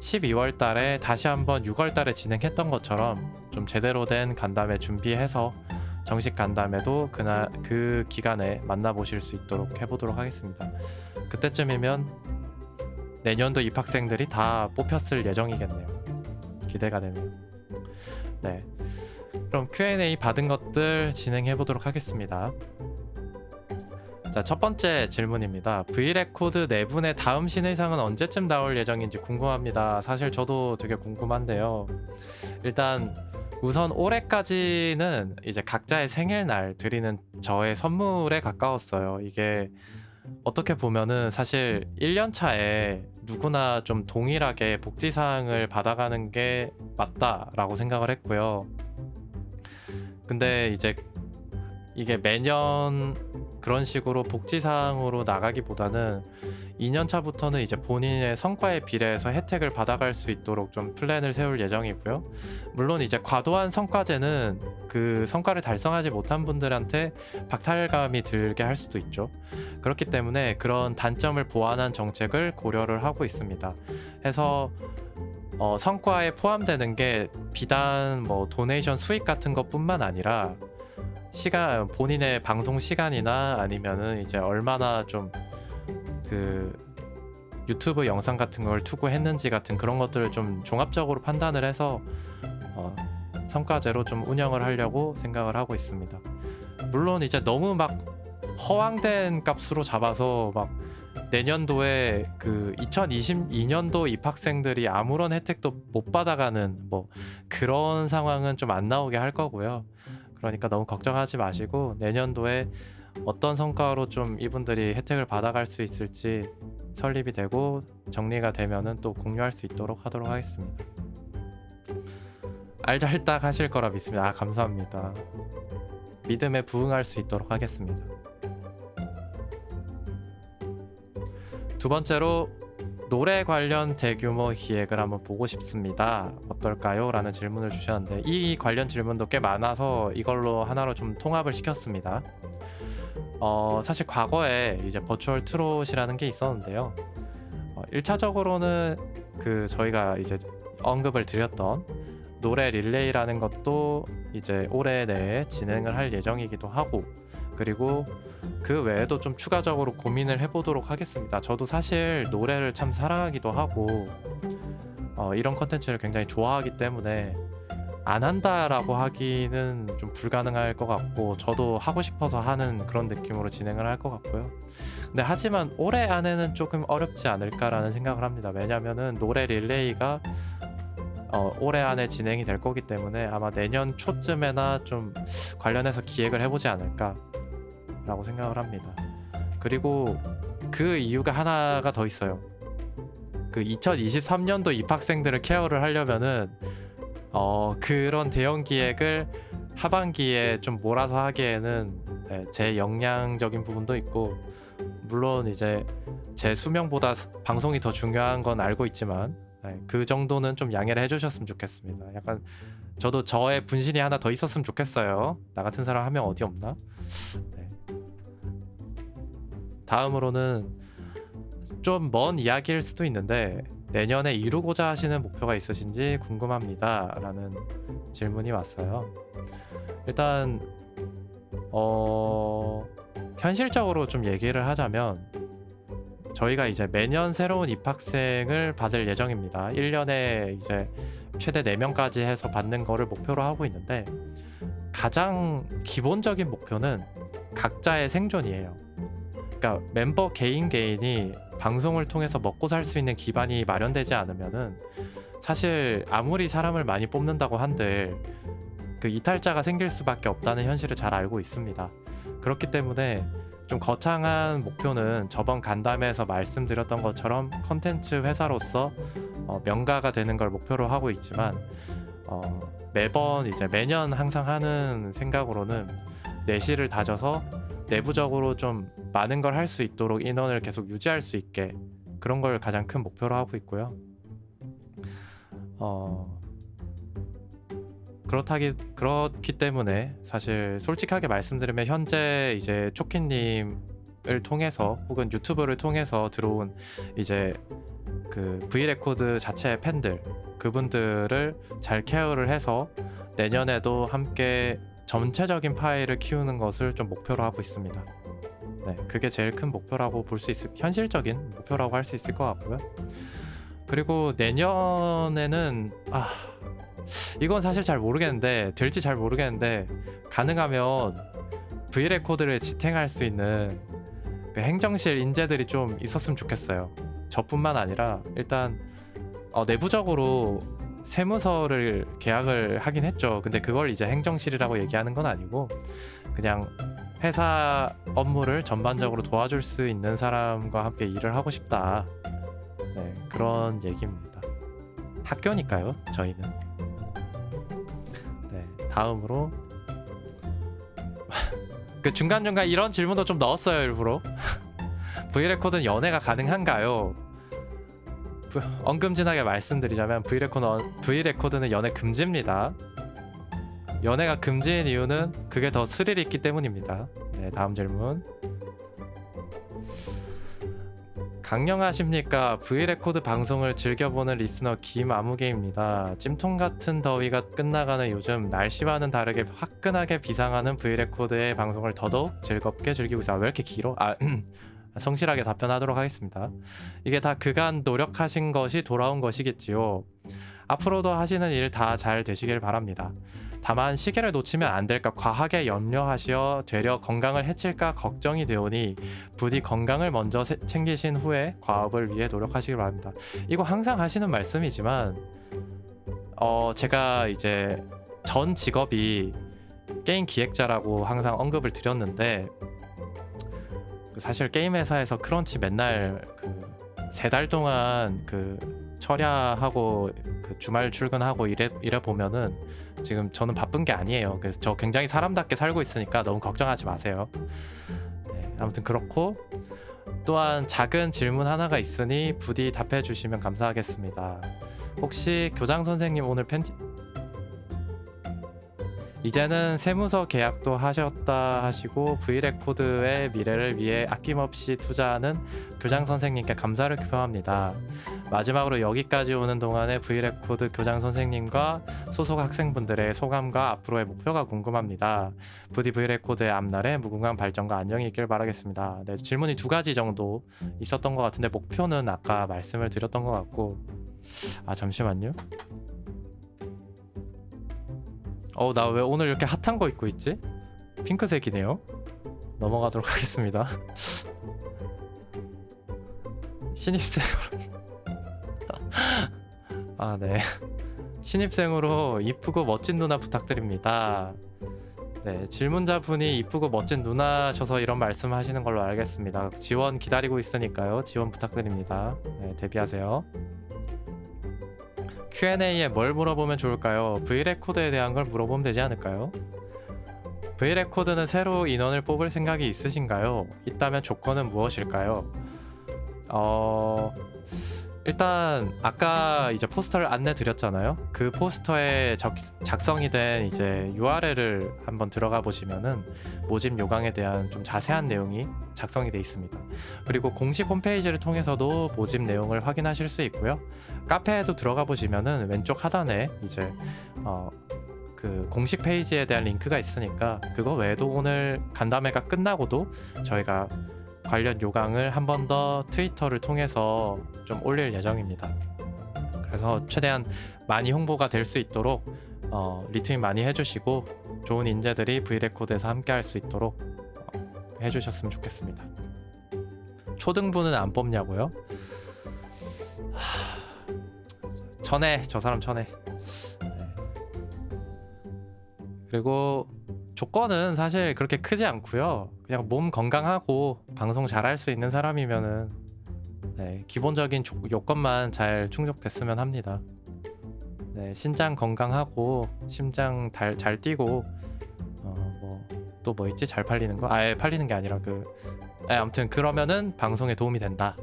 12월 달에 다시 한번 6월 달에 진행했던 것처럼 좀 제대로 된 간담회 준비해서 정식 간담회도 그 기간에 만나보실 수 있도록 해보도록 하겠습니다. 그때쯤이면 내년도 입학생들이 다 뽑혔을 예정이겠네요. 기대가 되네요. 네, 그럼 Q&A 받은 것들 진행해보도록 하겠습니다. 자, 첫 번째 질문입니다. V레코드 4분의 다음 신의상은 언제쯤 나올 예정인지 궁금합니다. 사실 저도 되게 궁금한데요. 일단 우선 올해까지는 이제 각자의 생일날 드리는 저의 선물에 가까웠어요. 이게 어떻게 보면은 사실 1년 차에 누구나 좀 동일하게 복지사항을 받아가는 게 맞다라고 생각을 했고요. 근데 이제 이게 매년 그런 식으로 복지사항으로 나가기보다는 2년 차부터는 이제 본인의 성과에 비례해서 혜택을 받아갈 수 있도록 좀 플랜을 세울 예정이고요. 물론 이제 과도한 성과제는 그 성과를 달성하지 못한 분들한테 박탈감이 들게 할 수도 있죠. 그렇기 때문에 그런 단점을 보완한 정책을 고려를 하고 있습니다. 해서 성과에 포함되는 게 비단 뭐 도네이션 수익 같은 것뿐만 아니라 본인의 방송 시간이나 아니면은 이제 얼마나 좀 유튜브 영상 같은 걸 투고했는지 같은 그런 것들을 좀 종합적으로 판단을 해서 성과제로 좀 운영을 하려고 생각을 하고 있습니다. 물론 이제 너무 막 허황된 값으로 잡아서 막 내년도에 2022년도 입학생들이 아무런 혜택도 못 받아가는 뭐 그런 상황은 좀 안 나오게 할 거고요. 그러니까 너무 걱정하지 마시고 내년도에 어떤 성과로 좀 이분들이 혜택을 받아갈 수 있을지 설립이 되고 정리가 되면은 또 공유할 수 있도록 하도록 하겠습니다. 알잘딱 하실 거라 믿습니다. 감사합니다. 믿음에 부응할 수 있도록 하겠습니다. 두 번째로 노래 관련 대규모 기획을 한번 보고 싶습니다. 어떨까요? 라는 질문을 주셨는데 이 관련 질문도 꽤 많아서 이걸로 하나로 좀 통합을 시켰습니다. 사실 과거에 이제 버추얼 트롯이라는 게 있었는데요. 1차적으로는 저희가 이제 언급을 드렸던 노래 릴레이라는 것도 이제 올해 내에 진행을 할 예정이기도 하고, 그리고 그 외에도 좀 추가적으로 고민을 해보도록 하겠습니다. 저도 사실 노래를 참 사랑하기도 하고 이런 컨텐츠를 굉장히 좋아하기 때문에 안 한다라고 하기는 좀 불가능할 것 같고, 저도 하고 싶어서 하는 그런 느낌으로 진행을 할 것 같고요. 근데 하지만 올해 안에는 조금 어렵지 않을까라는 생각을 합니다. 왜냐면은 노래 릴레이가 올해 안에 진행이 될 거기 때문에 아마 내년 초쯤에나 좀 관련해서 기획을 해보지 않을까 라고 생각을 합니다. 그리고 그 이유가 하나가 더 있어요. 2023년도 입학생들을 케어를 하려면은 그런 대형 기획을 하반기에 좀 몰아서 하기에는 제 역량적인 부분도 있고, 물론 이제 제 수명보다 방송이 더 중요한 건 알고 있지만 그 정도는 좀 양해를 해주셨으면 좋겠습니다. 약간 저도 저의 분신이 하나 더 있었으면 좋겠어요. 나 같은 사람 한 명 어디 없나? 네. 다음으로는 좀 먼 이야기일 수도 있는데 내년에 이루고자 하시는 목표가 있으신지 궁금합니다 라는 질문이 왔어요. 일단 현실적으로 좀 얘기를 하자면 저희가 이제 매년 새로운 입학생을 받을 예정입니다. 1년에 이제 최대 4명까지 해서 받는 거를 목표로 하고 있는데, 가장 기본적인 목표는 각자의 생존이에요. 그러니까 멤버 개인이 방송을 통해서 먹고 살 수 있는 기반이 마련되지 않으면은 사실 아무리 사람을 많이 뽑는다고 한들 그 이탈자가 생길 수밖에 없다는 현실을 잘 알고 있습니다. 그렇기 때문에 좀 거창한 목표는 저번 간담회에서 말씀드렸던 것처럼 컨텐츠 회사로서 명가가 되는 걸 목표로 하고 있지만 매번 이제 매년 항상 하는 생각으로는 내실을 다져서 내부적으로 좀 많은 걸 할 수 있도록 인원을 계속 유지할 수 있게 그런 걸 가장 큰 목표로 하고 있고요. 그렇기 때문에 사실 솔직하게 말씀드리면 현재 이제 초키님을 통해서 혹은 유튜브를 통해서 들어온 이제 그 브이레코드 자체의 팬들 그분들을 잘 케어를 해서 내년에도 함께 전체적인 파일을 키우는 것을 좀 목표로 하고 있습니다. 네, 그게 제일 큰 목표라고 볼 수 있을 현실적인 목표라고 할 수 있을 것 같고요. 그리고 내년에는 이건 사실 잘 모르겠는데 될지 잘 모르겠는데 가능하면 브이레코드를 지탱할 수 있는 그 행정실 인재들이 좀 있었으면 좋겠어요. 저뿐만 아니라 일단 내부적으로 세무서를 계약을 하긴 했죠. 근데 그걸 이제 행정실이라고 얘기하는 건 아니고 그냥 회사 업무를 전반적으로 도와줄 수 있는 사람과 함께 일을 하고 싶다. 네, 그런 얘기입니다. 학교니까요, 저희는. 네, 다음으로 그 중간중간 이런 질문도 좀 넣었어요, 일부러. 브이레코드는 연애가 가능한가요? 언금진하게 말씀드리자면 브이레코드는 연애 금지입니다. 연애가 금지인 이유는 그게 더 스릴이 있기 때문입니다. 네, 다음 질문. 강령하십니까? 브이레코드 방송을 즐겨보는 리스너 김아무개입니다. 찜통 같은 더위가 끝나가는 요즘 날씨와는 다르게 화끈하게 비상하는 브이레코드의 방송을 더더욱 즐겁게 즐기고 있어요. 왜 이렇게 길어? 성실하게 답변하도록 하겠습니다. 이게 다 그간 노력하신 것이 돌아온 것이겠지요. 앞으로도 하시는 일 다 잘 되시길 바랍니다. 다만 시계를 놓치면 안 될까 과하게 염려하시어 되려 건강을 해칠까 걱정이 되오니 부디 건강을 먼저 챙기신 후에 과업을 위해 노력하시길 바랍니다. 이거 항상 하시는 말씀이지만 제가 이제 전 직업이 게임 기획자라고 항상 언급을 드렸는데 사실 게임 회사에서 크런치 맨날 그 3달 동안 그 철야하고 그 주말 출근하고 이래 보면은 지금 저는 바쁜 게 아니에요. 그래서 저 굉장히 사람답게 살고 있으니까 너무 걱정하지 마세요. 네, 아무튼 그렇고 또한 작은 질문 하나가 있으니 부디 답해 주시면 감사하겠습니다. 혹시 교장 선생님 오늘 이제는 세무서 계약도 하셨다 하시고 브이레코드의 미래를 위해 아낌없이 투자하는 교장 선생님께 감사를 표합니다. 마지막으로 여기까지 오는 동안에 브이레코드 교장 선생님과 소속 학생분들의 소감과 앞으로의 목표가 궁금합니다. 부디 브이레코드의 앞날에 무궁한 발전과 안녕이 있길 바라겠습니다. 네, 질문이 2가지 정도 있었던 것 같은데 목표는 아까 말씀을 드렸던 것 같고 잠시만요. 나 왜 오늘 이렇게 핫한 거 입고 있지? 핑크색이네요. 넘어가도록 하겠습니다. 신입생으로 네. 신입생으로 이쁘고 멋진 누나 부탁드립니다. 네, 질문자분이 이쁘고 멋진 누나셔서 이런 말씀 하시는 걸로 알겠습니다. 지원 기다리고 있으니까요. 지원 부탁드립니다. 네, 대비하세요. Q&A에 뭘 물어보면 좋을까요? 브이레코드에 대한 걸 물어보면 되지 않을까요? 브이레코드는 새로 인원을 뽑을 생각이 있으신가요? 있다면 조건은 무엇일까요? 일단 아까 이제 포스터를 안내 드렸잖아요. 그 포스터에 작성이 된 이제 URL을 한번 들어가 보시면은 모집 요강에 대한 좀 자세한 내용이 작성이 돼 있습니다. 그리고 공식 홈페이지를 통해서도 모집 내용을 확인하실 수 있고요. 카페에도 들어가 보시면은 왼쪽 하단에 이제 그 공식 페이지에 대한 링크가 있으니까 그거 외에도 오늘 간담회가 끝나고도 저희가 관련 요강을 한 번 더 트위터를 통해서 좀 올릴 예정입니다. 그래서 최대한 많이 홍보가 될 수 있도록 리트윗 많이 해주시고 좋은 인재들이 브이레코드에서 함께 할 수 있도록 해주셨으면 좋겠습니다. 초등부는 안 뽑냐고요? 천해, 저 사람 천해. 네. 그리고 조건은 사실 그렇게 크지 않고요. 그냥 몸 건강하고 방송 잘할 수 있는 사람이면은 네, 기본적인 요건만 잘 충족됐으면 합니다. 네, 신장 건강하고 심장 잘 뛰고 뭐 또 뭐 있지? 잘 팔리는 거? 아예 팔리는 게 아니라 아무튼 그러면은 방송에 도움이 된다.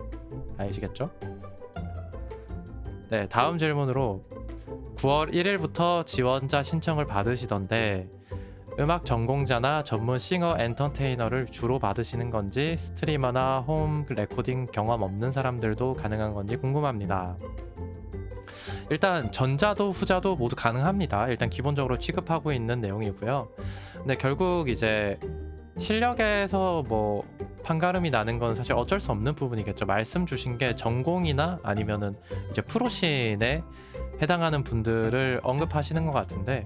아시겠죠? 네, 다음 질문으로 9월 1일부터 지원자 신청을 받으시던데 음악 전공자나 전문 싱어 엔터테이너를 주로 받으시는 건지 스트리머나 홈 레코딩 경험 없는 사람들도 가능한 건지 궁금합니다. 일단 전자도 후자도 모두 가능합니다. 일단 기본적으로 취급하고 있는 내용이고요. 근데 결국 이제 실력에서 뭐 판가름이 나는 건 사실 어쩔 수 없는 부분이겠죠. 말씀 주신 게 전공이나 아니면은 이제 프로씬에 해당하는 분들을 언급하시는 것 같은데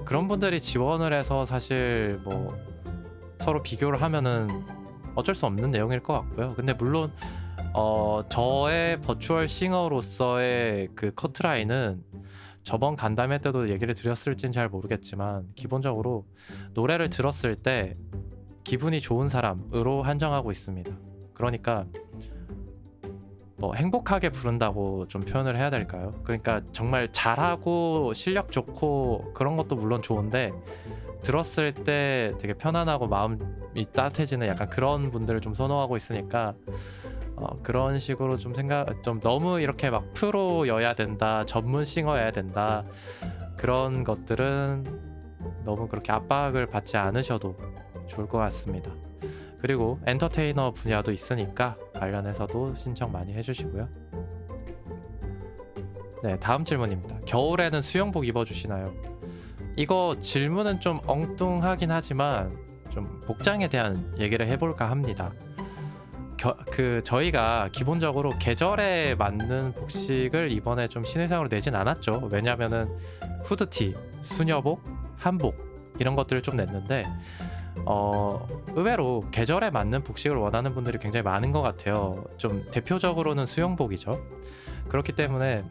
그런 분들이 지원을 해서 사실 뭐 서로 비교를 하면은 어쩔 수 없는 내용일 것 같고요. 근데 물론 저의 버추얼 싱어로서의 그 커트라인은 저번 간담회 때도 얘기를 드렸을진 잘 모르겠지만 기본적으로 노래를 들었을 때 기분이 좋은 사람으로 한정하고 있습니다. 그러니까 뭐 행복하게 부른다고 좀 표현을 해야 될까요? 그러니까 정말 잘하고 실력 좋고 그런 것도 물론 좋은데 들었을 때 되게 편안하고 마음이 따뜻해지는 약간 그런 분들을 좀 선호하고 있으니까 그런 식으로 좀 너무 이렇게 막 프로여야 된다, 전문 싱어여야 된다 그런 것들은 너무 그렇게 압박을 받지 않으셔도 좋을 것 같습니다. 그리고 엔터테이너 분야도 있으니까 관련해서도 신청 많이 해주시고요. 네, 다음 질문입니다. 겨울에는 수영복 입어주시나요? 이거 질문은 좀 엉뚱하긴 하지만 좀 복장에 대한 얘기를 해볼까 합니다. 저희가 기본적으로 계절에 맞는 복식을 이번에 좀 신의상으로 내진 않았죠. 왜냐면은 후드티, 수녀복, 한복 이런 것들을 좀 냈는데 의외로 계절에 맞는 복식을 원하는 분들이 굉장히 많은 것 같아요. 좀 대표적으로는 수영복이죠. 그렇기 때문에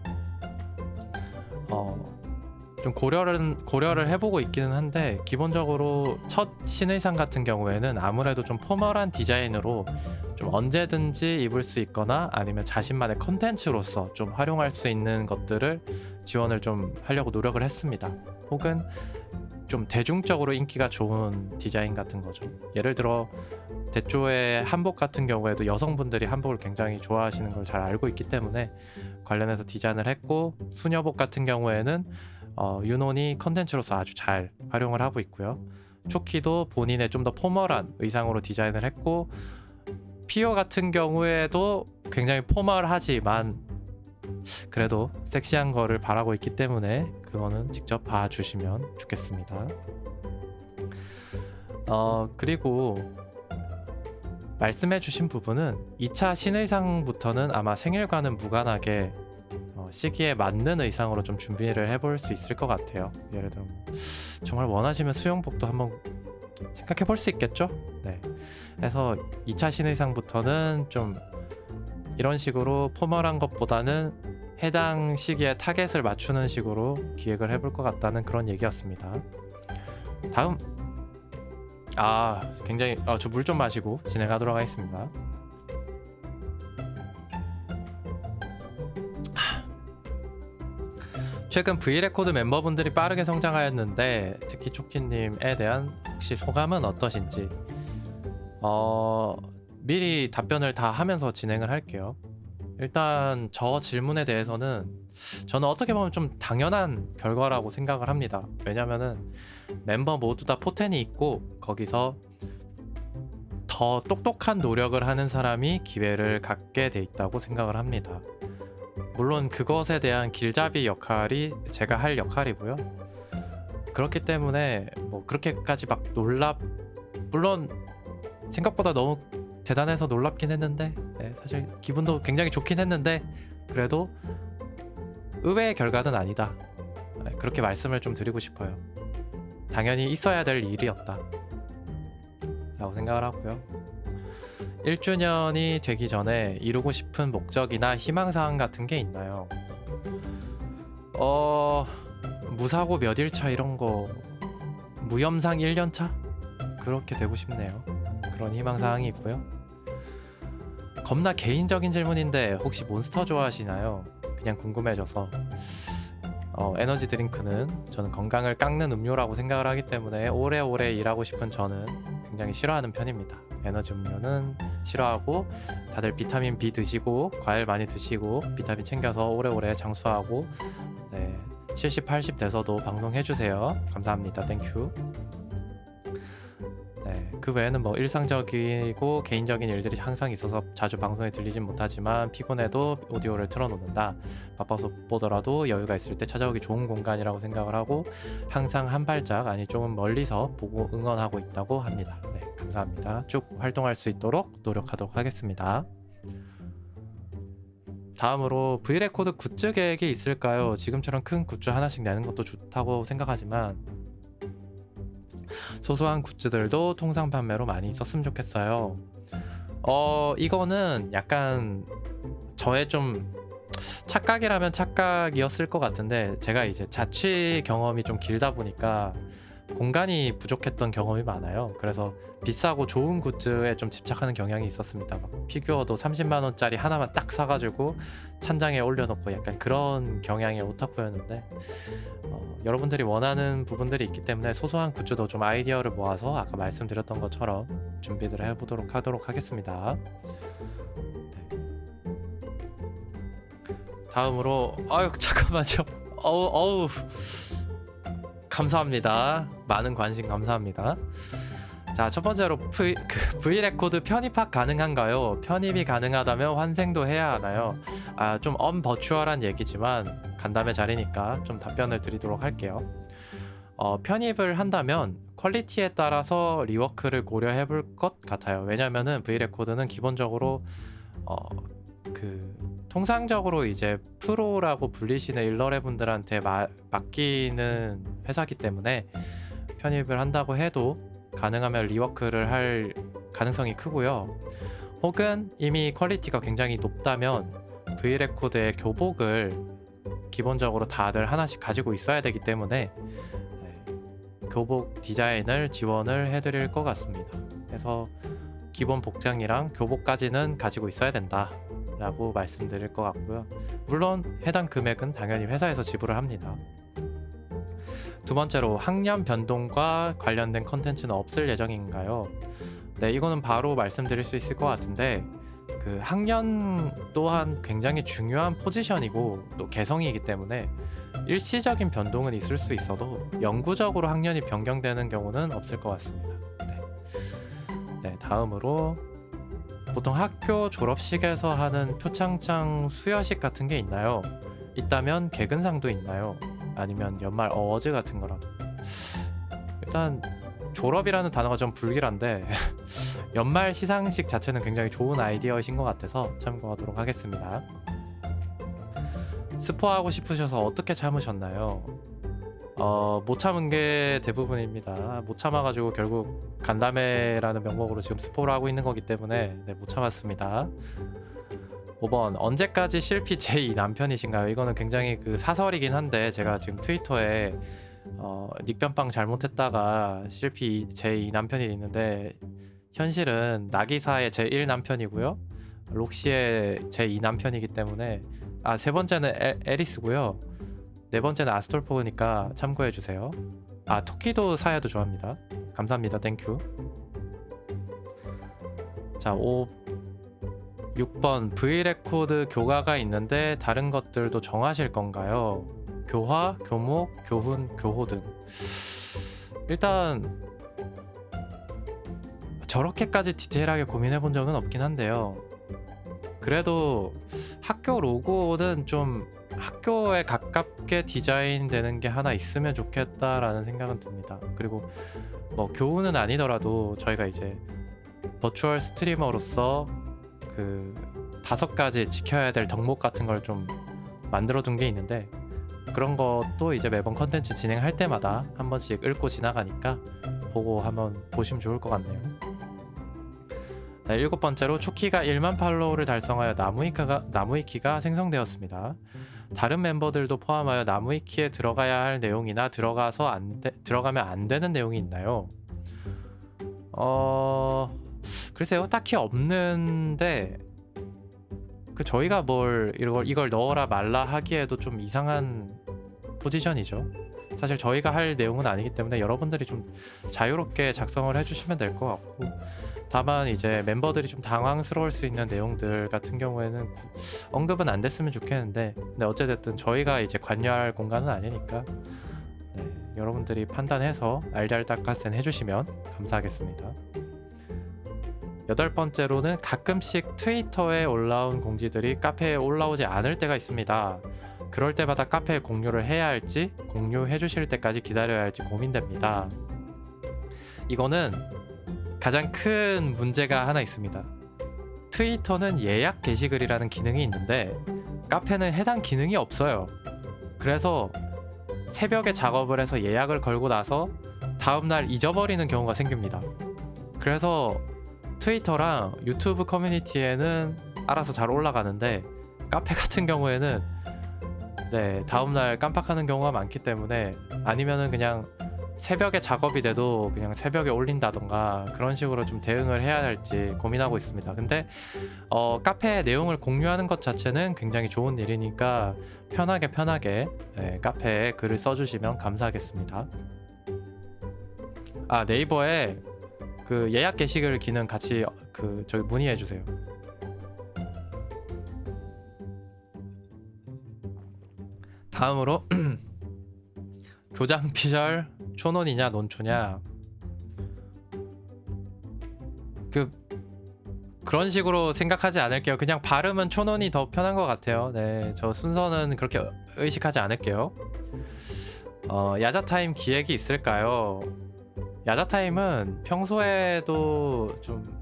좀 고려를 해보고 있기는 한데 기본적으로 첫 신의상 같은 경우에는 아무래도 좀 포멀한 디자인으로 좀 언제든지 입을 수 있거나 아니면 자신만의 컨텐츠로서 좀 활용할 수 있는 것들을 지원을 좀 하려고 노력을 했습니다. 혹은 좀 대중적으로 인기가 좋은 디자인 같은 거죠. 예를 들어 대조의 한복 같은 경우에도 여성분들이 한복을 굉장히 좋아하시는 걸 잘 알고 있기 때문에 관련해서 디자인을 했고 수녀복 같은 경우에는 윤혼이 컨텐츠로서 아주 잘 활용을 하고 있고요. 초키도 본인의 좀 더 포멀한 의상으로 디자인을 했고 피오 같은 경우에도 굉장히 포멀하지만 그래도 섹시한 거를 바라고 있기 때문에 그거는 직접 봐주시면 좋겠습니다. 그리고 말씀해주신 부분은 2차 신의상부터는 아마 생일과는 무관하게 시기에 맞는 의상으로 좀 준비를 해볼 수 있을 것 같아요. 예를 들어 정말 원하시면 수영복도 한번 생각해 볼 수 있겠죠? 네. 그래서 2차 신의상부터는 좀 이런 식으로 포멀한 것보다는 해당 시기에 타겟을 맞추는 식으로 기획을 해볼 것 같다는 그런 얘기였습니다. 다음 굉장히 저 물 좀 마시고 진행하도록 하겠습니다. 최근 V레코드 멤버분들이 빠르게 성장하였는데 특히 초키님에 대한 혹시 소감은 어떠신지 미리 답변을 다 하면서 진행을 할게요. 일단 저 질문에 대해서는 저는 어떻게 보면 좀 당연한 결과라고 생각을 합니다. 왜냐면은 멤버 모두 다 포텐이 있고 거기서 더 똑똑한 노력을 하는 사람이 기회를 갖게 돼 있다고 생각을 합니다. 물론 그것에 대한 길잡이 역할이 제가 할 역할이고요. 그렇기 때문에 뭐 그렇게까지 막 물론 생각보다 너무 대단해서 놀랍긴 했는데 사실 기분도 굉장히 좋긴 했는데 그래도 의외의 결과는 아니다. 그렇게 말씀을 좀 드리고 싶어요. 당연히 있어야 될 일이었다 라고 생각을 하고요. 1주년이 되기 전에 이루고 싶은 목적이나 희망사항 같은 게 있나요? 무사고 몇 일차 이런 거 무염상 1년차? 그렇게 되고 싶네요. 그런 희망사항이 있고요. 겁나 개인적인 질문인데 혹시 몬스터 좋아하시나요? 그냥 궁금해져서. 에너지 드링크는 저는 건강을 깎는 음료라고 생각을 하기 때문에 오래오래 일하고 싶은 저는 굉장히 싫어하는 편입니다. 에너지 음료는 싫어하고 다들 비타민 B 드시고 과일 많이 드시고 비타민 챙겨서 오래오래 장수하고 70, 80 돼서도 방송해주세요. 감사합니다. 땡큐. 그 외에는 뭐 일상적이고 개인적인 일들이 항상 있어서 자주 방송에 들리진 못하지만 피곤해도 오디오를 틀어놓는다. 바빠서 못 보더라도 여유가 있을 때 찾아오기 좋은 공간이라고 생각을 하고 항상 한 발짝 아니 조금 멀리서 보고 응원하고 있다고 합니다. 네, 감사합니다. 쭉 활동할 수 있도록 노력하도록 하겠습니다. 다음으로 V레코드 굿즈 계획이 있을까요? 지금처럼 큰 굿즈 하나씩 내는 것도 좋다고 생각하지만 소소한 굿즈들도 통상 판매로 많이 있었으면 좋겠어요. 이거는 약간 저의 좀 착각이라면 착각이었을 것 같은데 제가 이제 자취 경험이 좀 길다 보니까 공간이 부족했던 경험이 많아요. 그래서 비싸고 좋은 굿즈에 좀 집착하는 경향이 있었습니다. 막 피규어도 30만 원짜리 하나만 딱 사가지고 찬장에 올려놓고 약간 그런 경향의 오타쿠였는데 여러분들이 원하는 부분들이 있기 때문에 소소한 굿즈도 좀 아이디어를 모아서 아까 말씀드렸던 것처럼 준비를 해보도록 하겠습니다. 다음으로 잠깐만요. 어우 감사합니다. 많은 관심 감사합니다. 자, 첫 번째로 V레코드 편입학 가능한가요? 편입이 가능하다면 환생도 해야 하나요? 좀 언버추얼한 얘기지만 간담회 자리니까 좀 답변을 드리도록 할게요. 편입을 한다면 퀄리티에 따라서 리워크를 고려해 볼 것 같아요. 왜냐면은 V레코드는 기본적으로 통상적으로 이제 프로라고 불리시는 일러레 분들한테 맡기는 회사기 때문에 편입을 한다고 해도 가능하면 리워크를 할 가능성이 크고요. 혹은 이미 퀄리티가 굉장히 높다면 V레코드의 교복을 기본적으로 다들 하나씩 가지고 있어야 되기 때문에 교복 디자인을 지원을 해드릴 것 같습니다. 그래서 기본 복장이랑 교복까지는 가지고 있어야 된다 라고 말씀드릴 것 같고요. 물론 해당 금액은 당연히 회사에서 지불을 합니다. 두 번째로 학년 변동과 관련된 컨텐츠는 없을 예정인가요? 네, 이거는 바로 말씀드릴 수 있을 것 같은데 학년 또한 굉장히 중요한 포지션이고 또 개성이기 때문에 일시적인 변동은 있을 수 있어도 영구적으로 학년이 변경되는 경우는 없을 것 같습니다. 네, 다음으로 보통 학교 졸업식에서 하는 표창장 수여식 같은 게 있나요? 있다면 개근상도 있나요? 아니면 연말 어워즈 같은 거라도. 일단 졸업이라는 단어가 좀 불길한데 연말 시상식 자체는 굉장히 좋은 아이디어이신 것 같아서 참고하도록 하겠습니다. 스포하고 싶으셔서 어떻게 참으셨나요? 못 참은 게 대부분입니다. 못 참아가지고 결국 간담회라는 명목으로 지금 스포를 하고 있는 거기 때문에 못 참았습니다. 5번 언제까지 실피 제2 남편이신가요? 이거는 굉장히 사설이긴 한데 제가 지금 트위터에 닉변빵 잘못했다가 실피 제2 남편이 있는데 현실은 나기사의 제1 남편이고요. 록시의 제2 남편이기 때문에 세 번째는 에리스고요. 네 번째는 아스톨포니까 참고해주세요. 토키도 사야도 좋아합니다. 감사합니다. 땡큐. 자, 6번 V레코드 교과가 있는데 다른 것들도 정하실 건가요? 교화, 교목, 교훈, 교호 등. 일단 저렇게까지 디테일하게 고민해 본 적은 없긴 한데요. 그래도 학교 로고는 좀 학교에 가깝게 디자인되는 게 하나 있으면 좋겠다라는 생각은 듭니다. 그리고 뭐 교훈은 아니더라도 저희가 이제 버추얼 스트리머로서 5가지 지켜야 될 덕목 같은 걸 좀 만들어 둔 게 있는데 그런 것도 이제 매번 컨텐츠 진행할 때마다 한 번씩 읽고 지나가니까 보고 한번 보시면 좋을 것 같네요. 네, 7번째로 초키가 1만 팔로우를 달성하여 나무위키가 생성되었습니다. 다른 멤버들도 포함하여 나무위키에 들어가야 할 내용이나 들어가면 안 되는 내용이 있나요? 글쎄요, 딱히 없는데 저희가 뭘 이걸 넣어라 말라 하기에도 좀 이상한 포지션이죠. 사실 저희가 할 내용은 아니기 때문에 여러분들이 좀 자유롭게 작성을 해주시면 될 것 같고, 다만 이제 멤버들이 좀 당황스러울 수 있는 내용들 같은 경우에는 언급은 안 됐으면 좋겠는데, 근데 어찌됐든 저희가 이제 관여할 공간은 아니니까 여러분들이 판단해서 알잘딱하센 해주시면 감사하겠습니다. 8번째로는 가끔씩 트위터에 올라온 공지들이 카페에 올라오지 않을 때가 있습니다. 그럴 때마다 카페에 공유를 해야 할지 공유해 주실 때까지 기다려야 할지 고민됩니다. 이거는 가장 큰 문제가 하나 있습니다. 트위터는 예약 게시글이라는 기능이 있는데 카페는 해당 기능이 없어요. 그래서 새벽에 작업을 해서 예약을 걸고 나서 다음날 잊어버리는 경우가 생깁니다. 그래서 트위터랑 유튜브 커뮤니티에는 알아서 잘 올라가는데 카페 같은 경우에는 다음날 깜빡하는 경우가 많기 때문에, 아니면은 그냥 새벽에 작업이 돼도 그냥 새벽에 올린다던가 그런 식으로 좀 대응을 해야 할지 고민하고 있습니다. 근데 카페 내용을 공유하는 것 자체는 굉장히 좋은 일이니까 편하게 카페에 글을 써주시면 감사하겠습니다. 네이버에 그 예약 게시글 기능 같이 저기 문의해 주세요. 다음으로 교장 피셜 초논이냐 논초냐, 그런 식으로 생각하지 않을게요. 그냥 발음은 초논이 더 편한 것 같아요. 저 순서는 그렇게 의식하지 않을게요. 야자타임 기획이 있을까요? 야자타임은 평소에도 좀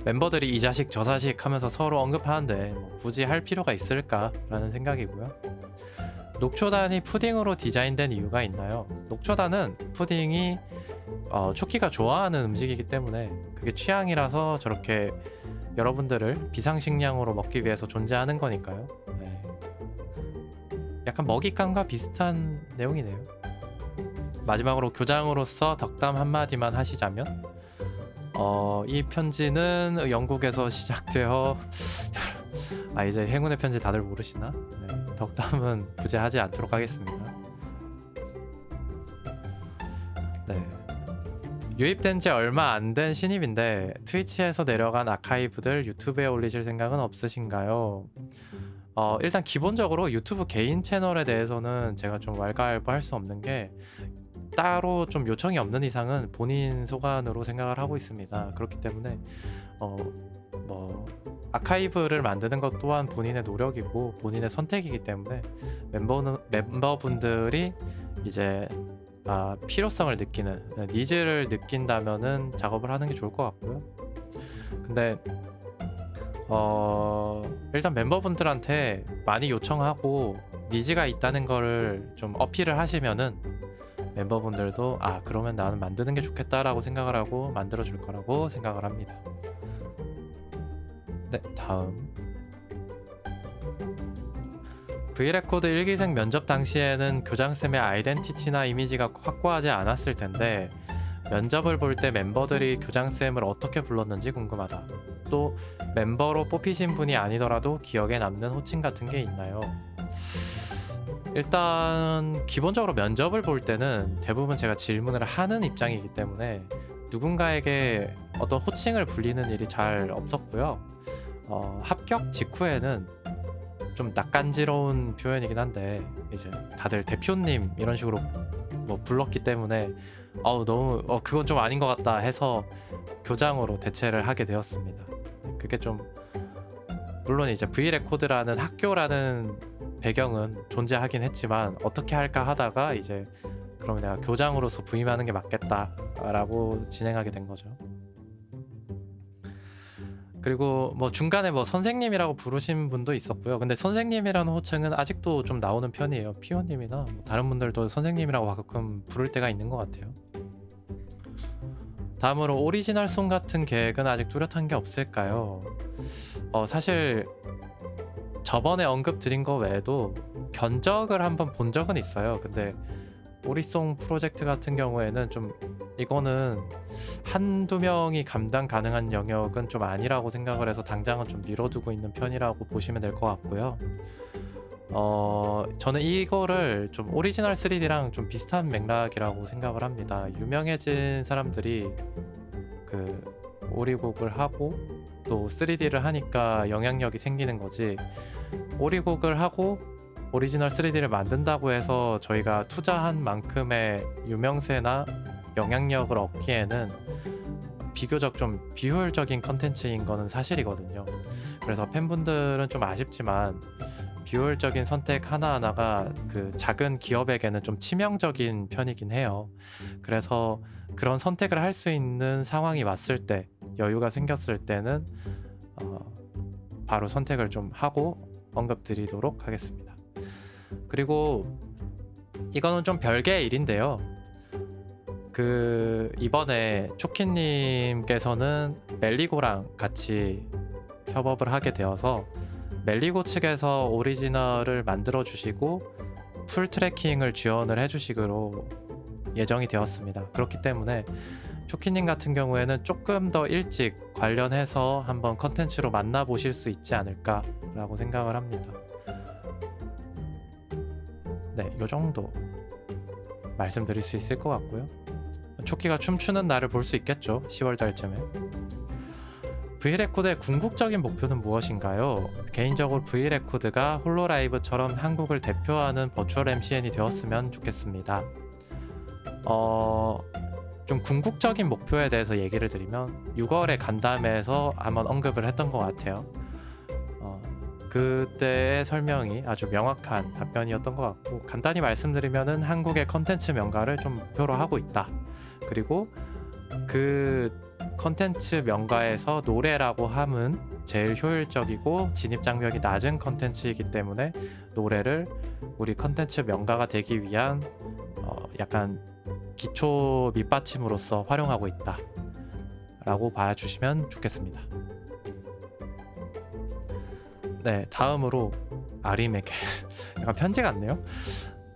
멤버들이 이 자식 저 자식 하면서 서로 언급하는데 굳이 할 필요가 있을까라는 생각이고요. 녹초단이 푸딩으로 디자인된 이유가 있나요? 녹초단은 푸딩이 초키가 좋아하는 음식이기 때문에 그게 취향이라서 저렇게 여러분들을 비상식량으로 먹기 위해서 존재하는 거니까요. 약간 먹잇감과 비슷한 내용이네요. 마지막으로 교장으로서 덕담 한마디만 하시자면, 이 편지는 영국에서 시작되어 이제 행운의 편지 다들 모르시나? 덕담은 굳이 하지 않도록 하겠습니다. 유입된 지 얼마 안 된 신입인데 트위치에서 내려간 아카이브들 유튜브에 올리실 생각은 없으신가요? 일단 기본적으로 유튜브 개인 채널에 대해서는 제가 좀 왈가왈부할 수 없는 게, 따로 좀 요청이 없는 이상은 본인 소관으로 생각을 하고 있습니다. 그렇기 때문에 아카이브를 만드는 것 또한 본인의 노력이고 본인의 선택이기 때문에 멤버분들이 이제 필요성을 느끼는, 니즈를 느낀다면은 작업을 하는 게 좋을 것 같고요. 근데 일단 멤버분들한테 많이 요청하고 니즈가 있다는 거를 좀 어필을 하시면은 멤버분들도 그러면 나는 만드는 게 좋겠다라고 생각을 하고 만들어 줄 거라고 생각을 합니다. 다음 V레코드 1기생 면접 당시에는 교장쌤의 아이덴티티나 이미지가 확고하지 않았을 텐데 면접을 볼 때 멤버들이 교장쌤을 어떻게 불렀는지 궁금하다. 또 멤버로 뽑히신 분이 아니더라도 기억에 남는 호칭 같은 게 있나요? 일단 기본적으로 면접을 볼 때는 대부분 제가 질문을 하는 입장이기 때문에 누군가에게 어떤 호칭을 불리는 일이 잘 없었고요. 합격 직후에는 좀 낯간지러운 표현이긴 한데 이제 다들 대표님 이런 식으로 불렀기 때문에 너무 그건 좀 아닌 것 같다 해서 교장으로 대체를 하게 되었습니다. 그게 좀, 물론 이제 V레코드라는 학교라는 배경은 존재하긴 했지만 어떻게 할까 하다가 이제 그러면 내가 교장으로서 부임하는 게 맞겠다라고 진행하게 된 거죠. 그리고 중간에 선생님이라고 부르신 분도 있었고요. 근데 선생님이라는 호칭은 아직도 좀 나오는 편이에요. 피오님이나 다른 분들도 선생님이라고 가끔 부를 때가 있는 것 같아요. 다음으로 오리지널 송 같은 계획은 아직 뚜렷한 게 없을까요? 사실 저번에 언급드린 거 외에도 견적을 한번 본 적은 있어요. 근데 오리송 프로젝트 같은 경우에는 좀 이거는 한두 명이 감당 가능한 영역은 좀 아니라고 생각을 해서 당장은 좀 미뤄두고 있는 편이라고 보시면 될 것 같고요. 저는 이거를 좀 오리지널 3D랑 좀 비슷한 맥락이라고 생각을 합니다. 유명해진 사람들이 그 오리곡을 하고 또 3D를 하니까 영향력이 생기는 거지, 오리곡을 하고 오리지널 3D를 만든다고 해서 저희가 투자한 만큼의 유명세나 영향력을 얻기에는 비교적 좀 비효율적인 컨텐츠인 거는 사실이거든요. 그래서 팬분들은 좀 아쉽지만 비효율적인 선택 하나하나가 그 작은 기업에게는 좀 치명적인 편이긴 해요. 그래서 그런 선택을 할 수 있는 상황이 왔을 때, 여유가 생겼을 때는 바로 선택을 좀 하고 언급드리도록 하겠습니다. 그리고 이거는 좀 별개의 일인데요. 그 이번에 초키님께서는 멜리고랑 같이 협업을 하게 되어서 멜리고 측에서 오리지널을 만들어 주시고 풀 트래킹을 지원을 해주시기로 예정이 되었습니다. 그렇기 때문에 초키님 같은 경우에는 조금 더 일찍 관련해서 한번 컨텐츠로 만나보실 수 있지 않을까라고 생각을 합니다. 네, 요 정도 말씀드릴 수 있을 것 같고요. 초키가 춤추는 날을 볼 수 있겠죠, 10월 달쯤에. V레코드의 궁극적인 목표는 무엇인가요? 개인적으로 V레코드가 홀로라이브처럼 한국을 대표하는 버추얼 MCN이 되었으면 좋겠습니다. 좀 궁극적인 목표에 대해서 얘기를 드리면 6월에 간담회에서 한번 언급을 했던 것 같아요. 그때의 설명이 아주 명확한 답변이었던 것 같고, 간단히 말씀드리면은 한국의 컨텐츠 명가를 좀 목표로 하고 있다. 그리고 그 컨텐츠 명가에서 노래라고 함은 제일 효율적이고 진입 장벽이 낮은 컨텐츠이기 때문에 노래를 우리 컨텐츠 명가가 되기 위한 약간 기초 밑받침으로서 활용하고 있다 라고 봐주시면 좋겠습니다. 네, 다음으로 아림에게 약간 편지 같네요.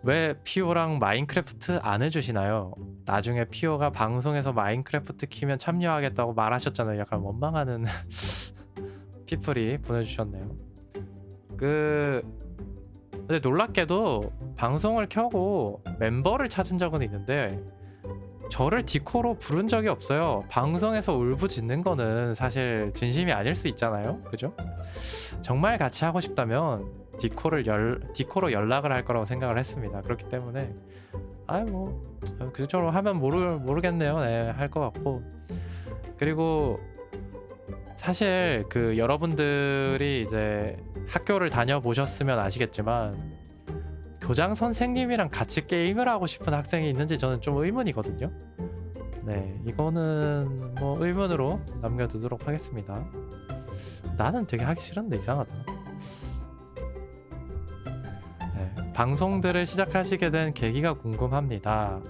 왜 피오랑 마인크래프트 안 해주시나요? 나중에 피오가 방송에서 마인크래프트 키면 참여하겠다고 말하셨잖아요. 약간 원망하는 피플이 보내주셨네요. 근데 놀랍게도 방송을 켜고 멤버를 찾은 적은 있는데 저를 디코로 부른 적이 없어요. 방송에서 울부짖는 거는 사실 진심이 아닐 수 있잖아요, 그죠? 정말 같이 하고 싶다면 디코로 연락을 할 거라고 생각을 했습니다. 그렇기 때문에 그쪽으로 하면 모르겠네요. 네, 할 것 같고. 그리고 사실 그 여러분들이 이제 학교를 다녀보셨으면 아시겠지만 교장 선생님이랑 같이 게임을 하고 싶은 학생이 있는지 저는 좀 의문이거든요. 네, 이거는 뭐 의문으로 남겨두도록 하겠습니다. 나는 되게 하기 싫은데 이상하다. 네, 방송들을 시작하시게 된 계기가 궁금합니다.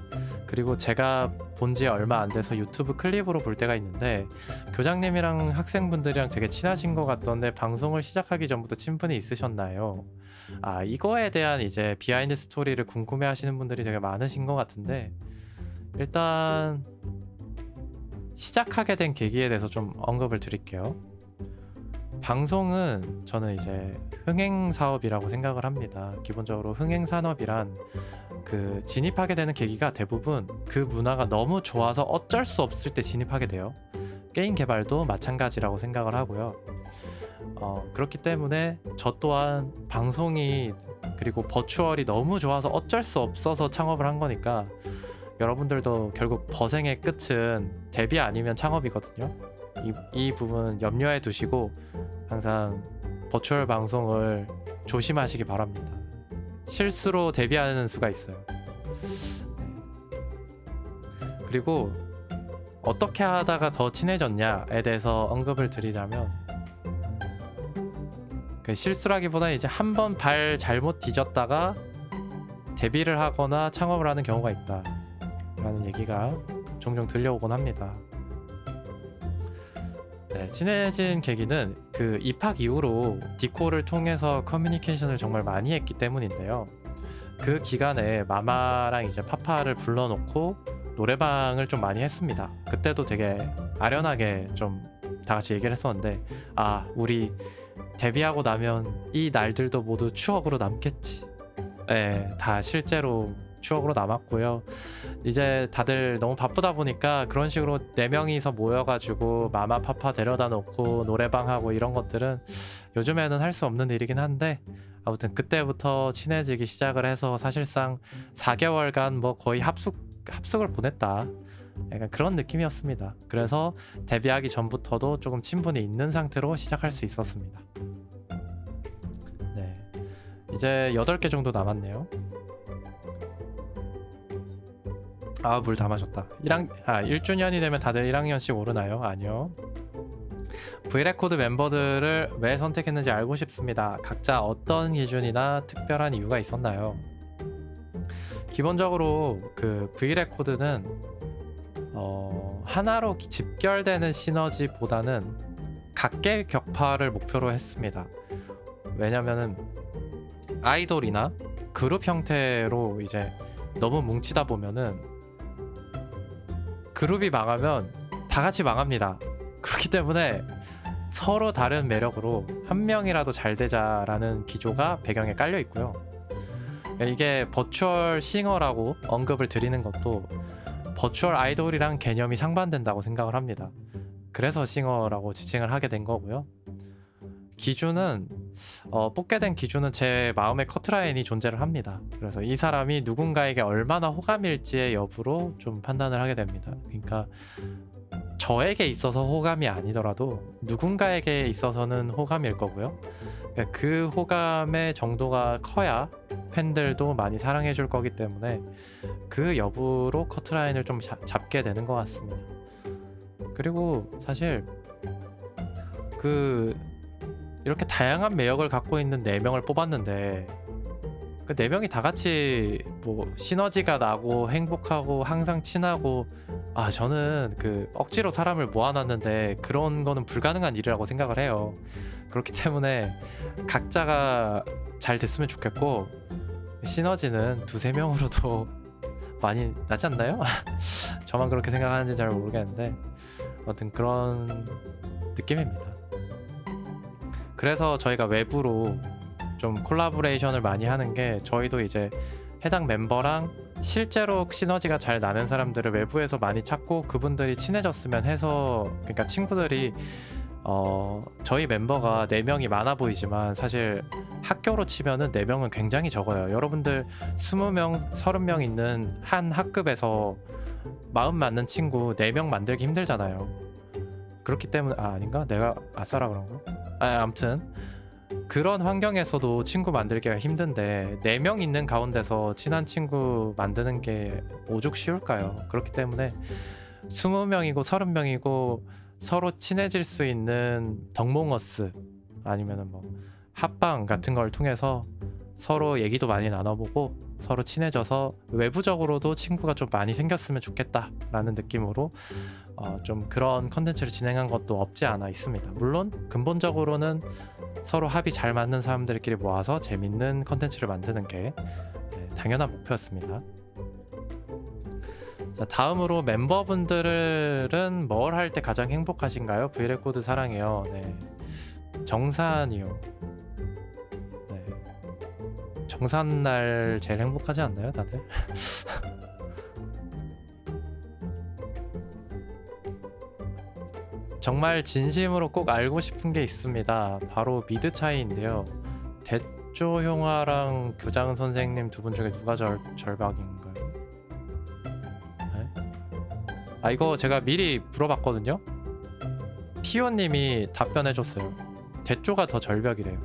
그리고 제가 본 지 얼마 안 돼서 유튜브 클립으로 볼 때가 있는데 교장님이랑 학생분들이랑 되게 친하신 것 같던데 방송을 시작하기 전부터 친분이 있으셨나요? 이거에 대한 이제 비하인드 스토리를 궁금해 하시는 분들이 되게 많으신 것 같은데, 일단 시작하게 된 계기에 대해서 좀 언급을 드릴게요. 방송은 저는 이제 흥행 사업이라고 생각을 합니다. 기본적으로 흥행 산업이란 그 진입하게 되는 계기가 대부분 그 문화가 너무 좋아서 어쩔 수 없을 때 진입하게 돼요. 게임 개발도 마찬가지라고 생각을 하고요. 그렇기 때문에 저 또한 방송이 그리고 버추얼이 너무 좋아서 어쩔 수 없어서 창업을 한 거니까 여러분들도 결국 버생의 끝은 데뷔 아니면 창업이거든요. 이 부분 염려해 두시고 항상 버추얼 방송을 조심하시기 바랍니다. 실수로 데뷔하는 수가 있어요. 그리고 어떻게 하다가 더 친해졌냐에 대해서 언급을 드리자면, 그 실수라기보다 이제 한 번 발 잘못 뒤졌다가 데뷔를 하거나 창업을 하는 경우가 있다 라는 얘기가 종종 들려오곤 합니다. 네, 친해진 계기는 그 입학 이후로 디코를 통해서 커뮤니케이션을 정말 많이 했기 때문인데요. 그 기간에 마마랑 이제 파파를 불러놓고 노래방을 좀 많이 했습니다. 그때도 되게 아련하게 좀 다 같이 얘기를 했었는데, 아, 우리 데뷔하고 나면 이 날들도 모두 추억으로 남겠지. 네, 다 실제로 추억으로 남았고요. 이제 다들 너무 바쁘다 보니까 그런 식으로 네 명이서 모여가지고 마마 파파 데려다 놓고 노래방 하고 이런 것들은 요즘에는 할 수 없는 일이긴 한데, 아무튼 그때부터 친해지기 시작을 해서 사실상 4개월간 뭐 거의 합숙을 보냈다. 약간 그런 느낌이었습니다. 그래서 데뷔하기 전부터도 조금 친분이 있는 상태로 시작할 수 있었습니다. 네, 이제 8개 정도 남았네요. 아, 물 다 마셨다. 1주년이 되면 다들 1학년씩 오르나요? 아니요. V레코드 멤버들을 왜 선택했는지 알고 싶습니다. 각자 어떤 기준이나 특별한 이유가 있었나요? 기본적으로 그 V레코드는 하나로 집결되는 시너지보다는 각계격파를 목표로 했습니다. 왜냐면은 아이돌이나 그룹 형태로 이제 너무 뭉치다 보면은 그룹이 망하면 다 같이 망합니다. 그렇기 때문에 서로 다른 매력으로 한 명이라도 잘 되자라는 기조가 배경에 깔려 있고요. 이게 버추얼 싱어라고 언급을 드리는 것도 버추얼 아이돌이랑 개념이 상반된다고 생각을 합니다. 그래서 싱어라고 지칭을 하게 된 거고요. 기준은 뽑게 된 기준은 제 마음의 커트라인이 존재를 합니다. 그래서 이 사람이 누군가에게 얼마나 호감일지의 여부로 좀 판단을 하게 됩니다. 그러니까 저에게 있어서 호감이 아니더라도 누군가에게 있어서는 호감일 거고요. 그러니까 그 호감의 정도가 커야 팬들도 많이 사랑해 줄 거기 때문에 그 여부로 커트라인을 좀 잡게 되는 것 같습니다. 그리고 사실 이렇게 다양한 매력을 갖고 있는 4명을 뽑았는데 그 4명이 다 같이 뭐 시너지가 나고 행복하고 항상 친하고, 저는 그 억지로 사람을 모아놨는데 그런 거는 불가능한 일이라고 생각을 해요. 그렇기 때문에 각자가 잘 됐으면 좋겠고, 시너지는 2-3명으로도 많이 나지 않나요? 저만 그렇게 생각하는지 잘 모르겠는데 아무튼 그런 느낌입니다. 그래서 저희가 외부로 좀 콜라보레이션을 많이 하는 게, 저희도 이제 해당 멤버랑 실제로 시너지가 잘 나는 사람들을 외부에서 많이 찾고 그분들이 친해졌으면 해서, 그러니까 친구들이 저희 멤버가 4명이 많아 보이지만 사실 학교로 치면은 4명은 굉장히 적어요. 여러분들 20명, 30명 있는 한 학급에서 마음 맞는 친구 4명 만들기 힘들잖아요. 그렇기 때문에 아닌가? 내가 아싸라 그런 거? 아무튼 그런 환경에서도 친구 만들기가 힘든데 4명 있는 가운데서 친한 친구 만드는 게 오죽 쉬울까요? 그렇기 때문에 20명이고 30명이고 서로 친해질 수 있는 덕몽어스 아니면은 뭐 합방 같은 걸 통해서 서로 얘기도 많이 나눠보고 서로 친해져서 외부적으로도 친구가 좀 많이 생겼으면 좋겠다라는 느낌으로 좀 그런 컨텐츠를 진행한 것도 없지 않아 있습니다. 물론 근본적으로는 서로 합이 잘 맞는 사람들끼리 모아서 재밌는 컨텐츠를 만드는 게 당연한 목표였습니다. 자, 다음으로 멤버분들은 뭘 할 때 가장 행복하신가요? V레코드 사랑해요. 네, 정산이요. 네, 정산날 제일 행복하지 않나요, 다들? 정말 진심으로 꼭 알고 싶은 게 있습니다. 바로 미드 차이인데요. 대조 형아랑 교장 선생님 두 분 중에 누가 절박인가요? 네? 이거 제가 미리 물어봤거든요. 피오님이 답변해줬어요. 대조가 더 절벽이래요.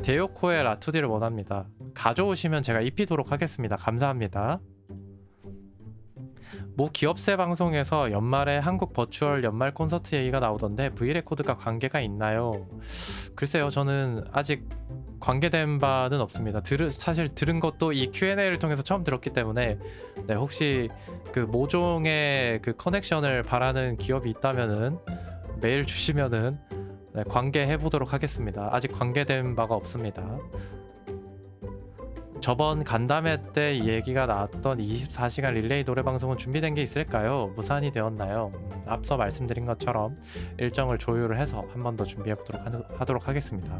데요코의 라투디를 원합니다. 가져오시면 제가 입히도록 하겠습니다. 감사합니다. 모 기업세 방송에서 연말에 한국 버추얼 연말 콘서트 얘기가 나오던데 V레코드가 관계가 있나요? 글쎄요, 저는 아직 관계된 바는 없습니다. 사실 들은 것도 이 Q&A를 통해서 처음 들었기 때문에 네, 혹시 그 모종의 그 커넥션을 바라는 기업이 있다면은 메일 주시면은 네, 관계해 보도록 하겠습니다. 아직 관계된 바가 없습니다. 저번 간담회 때 얘기가 나왔던 24시간 릴레이 노래 방송은 준비된 게 있을까요? 무산이 되었나요? 앞서 말씀드린 것처럼 일정을 조율을 해서 한 번 더 준비해 보도록 하도록 하겠습니다.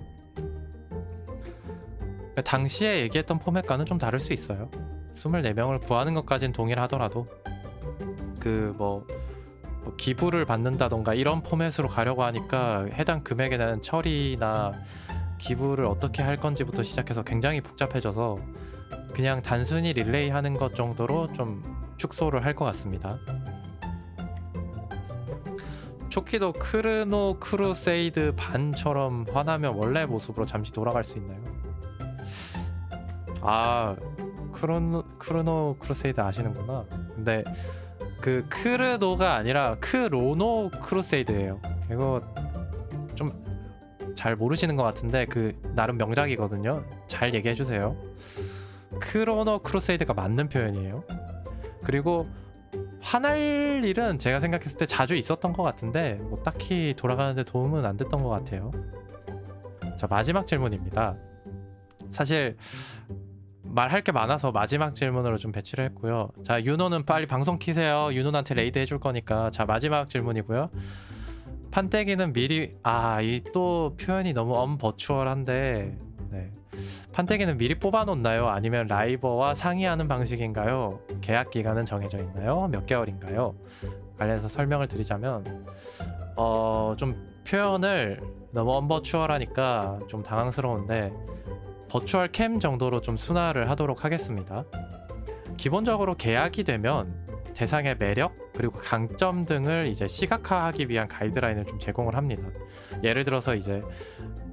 당시에 얘기했던 포맷과는 좀 다를 수 있어요. 24명을 구하는 것까진 동일하더라도 그 뭐 기부를 받는다던가 이런 포맷으로 가려고 하니까 해당 금액에 대한 처리나 기부를 어떻게 할 건지부터 시작해서 굉장히 복잡해져서 그냥 단순히 릴레이 하는 것 정도로 좀 축소를 할 것 같습니다. 초키도 크르노 크루세이드 반처럼 화나면 원래 모습으로 잠시 돌아갈 수 있나요? 아, 크르노 크루세이드 아시는구나. 근데 그 크르노가 아니라 크로노 크루세이드예요. 이거 좀 잘 모르시는 것 같은데 그 나름 명작이거든요. 잘 얘기해 주세요. 크로노 크루세이드가 맞는 표현이에요. 그리고 화날 일은 제가 생각했을 때 자주 있었던 것 같은데 뭐 딱히 돌아가는데 도움은 안 됐던 것 같아요. 자, 마지막 질문입니다. 사실 말할 게 많아서 마지막 질문으로 좀 배치를 했고요. 자, 윤호는 빨리 방송 키세요. 윤호한테 레이드 해줄 거니까. 자, 마지막 질문이고요. 판때기는 미리 이 또 표현이 너무 언버추얼한데 네. 판때기는 미리 뽑아놓나요? 아니면 라이버와 상의하는 방식인가요? 계약 기간은 정해져 있나요? 몇 개월인가요? 관련해서 설명을 드리자면 좀 표현을 너무 언버추얼하니까 좀 당황스러운데 버추얼 캠 정도로 좀 순화를 하도록 하겠습니다. 기본적으로 계약이 되면 대상의 매력 그리고 강점 등을 이제 시각화하기 위한 가이드라인을 좀 제공을 합니다. 예를 들어서 이제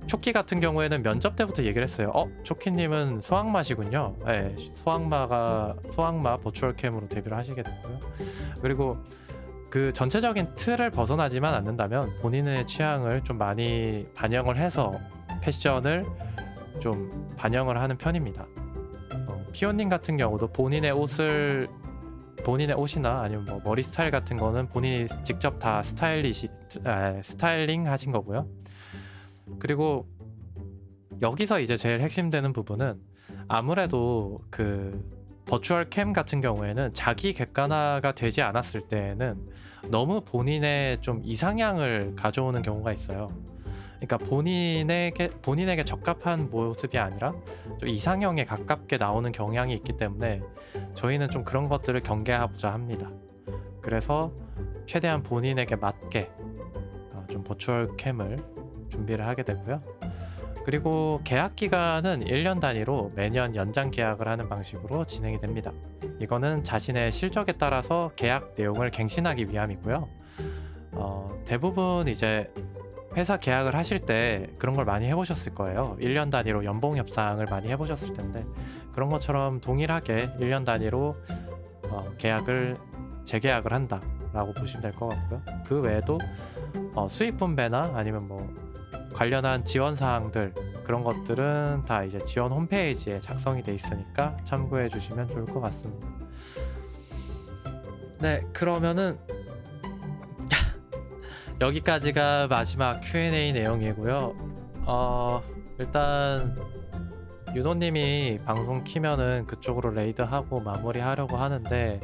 초키 같은 경우에는 면접 때부터 얘기를 했어요. 초키님은 소악마시군요. 네, 소악마 버추얼 캠으로 데뷔를 하시게 됐고요. 그리고 그 전체적인 틀을 벗어나지만 않는다면 본인의 취향을 좀 많이 반영을 해서 패션을 좀 반영을 하는 편입니다. 피오님 같은 경우도 본인의 옷이나 아니면 뭐 머리 스타일 같은 거는 본인이 직접 다 스타일링 하신 거고요. 그리고 여기서 이제 제일 핵심되는 부분은 아무래도 그 버추얼 캠 같은 경우에는 자기 객관화가 되지 않았을 때에는 너무 본인의 좀 이상향을 가져오는 경우가 있어요. 그러니까 본인에게 적합한 모습이 아니라 좀 이상형에 가깝게 나오는 경향이 있기 때문에 저희는 좀 그런 것들을 경계하고자 합니다. 그래서 최대한 본인에게 맞게 좀 버추얼 캠을 준비를 하게 되고요. 그리고 계약 기간은 1년 단위로 매년 연장 계약을 하는 방식으로 진행이 됩니다. 이거는 자신의 실적에 따라서 계약 내용을 갱신하기 위함이고요. 대부분 이제 회사 계약을 하실 때 그런 걸 많이 해보셨을 거예요. 1년 단위로 연봉 협상을 많이 해보셨을 텐데 그런 것처럼 동일하게 1년 단위로 재계약을 한다라고 보시면 될 것 같고요. 그 외에도 수익 분배나 아니면 뭐 관련한 지원 사항들 그런 것들은 다 이제 지원 홈페이지에 작성이 돼 있으니까 참고해 주시면 좋을 것 같습니다. 네, 그러면은 여기까지가 마지막 Q&A 내용이고요. 일단 윤호님이 방송 키면은 그쪽으로 레이드하고 마무리하려고 하는데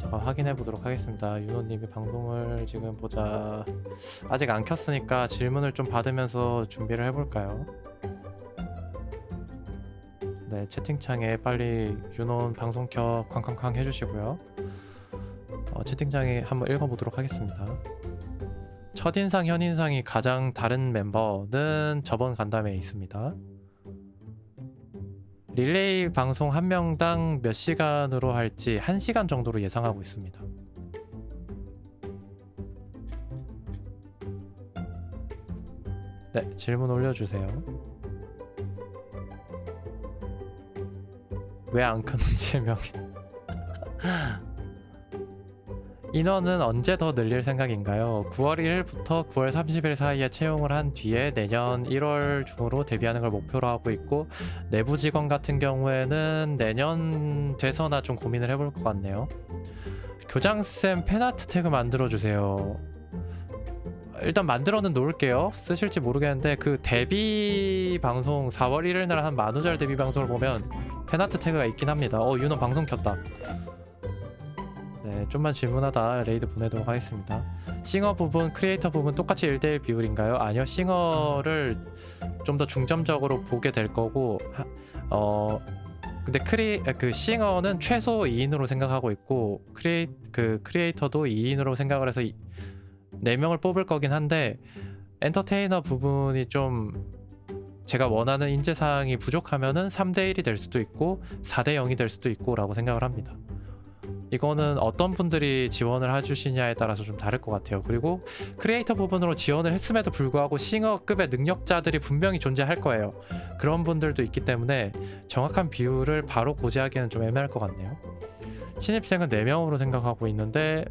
잠깐 확인해 보도록 하겠습니다. 윤호님이 방송을 지금 보자. 아직 안 켰으니까 질문을 좀 받으면서 준비를 해볼까요? 네, 채팅창에 빨리 윤호 방송 켜 쾅쾅쾅 해주시고요. 채팅창에 한번 읽어보도록 하겠습니다. 첫인상, 현인상이 가장 다른 멤버는 저번 간담회에 있습니다. 릴레이 방송 한 명당 몇 시간으로 할지 1시간 정도로 예상하고 있습니다. 네, 질문 올려주세요. 왜 안 켰는지 해명해. 인원은 언제 더 늘릴 생각인가요? 9월 1일부터 9월 30일 사이에 채용을 한 뒤에 내년 1월 중으로 데뷔하는 걸 목표로 하고 있고, 내부 직원 같은 경우에는 내년 돼서나 좀 고민을 해볼 것 같네요. 교장쌤 팬아트 태그 만들어주세요. 일단 만들어는 놓을게요. 쓰실지 모르겠는데 그 데뷔 방송 4월 1일 날 한 만우절 데뷔 방송을 보면 팬아트 태그가 있긴 합니다. 윤호 방송 켰다. 네, 좀만 질문하다 레이드 보내도록 하겠습니다. 싱어 부분, 크리에이터 부분 똑같이 1대1 비율인가요? 아니요, 싱어를 좀 더 중점적으로 보게 될 거고, 근데 그 싱어는 최소 2인으로 생각하고 있고, 크리에이터도 2인으로 생각을 해서 4명을 뽑을 거긴 한데, 엔터테이너 부분이 좀 제가 원하는 인재사항이 부족하면은 3대1이 될 수도 있고 4대0이 될 수도 있고 라고 생각을 합니다. 이거는 어떤 분들이 지원을 해주시냐에 따라서 좀 다를 것 같아요. 그리고 크리에이터 부분으로 지원을 했음에도 불구하고 싱어급의 능력자들이 분명히 존재할 거예요. 그런 분들도 있기 때문에 정확한 비율을 바로 고지하기는 좀 애매할 것 같네요. 신입생은 4명으로 생각하고 있는데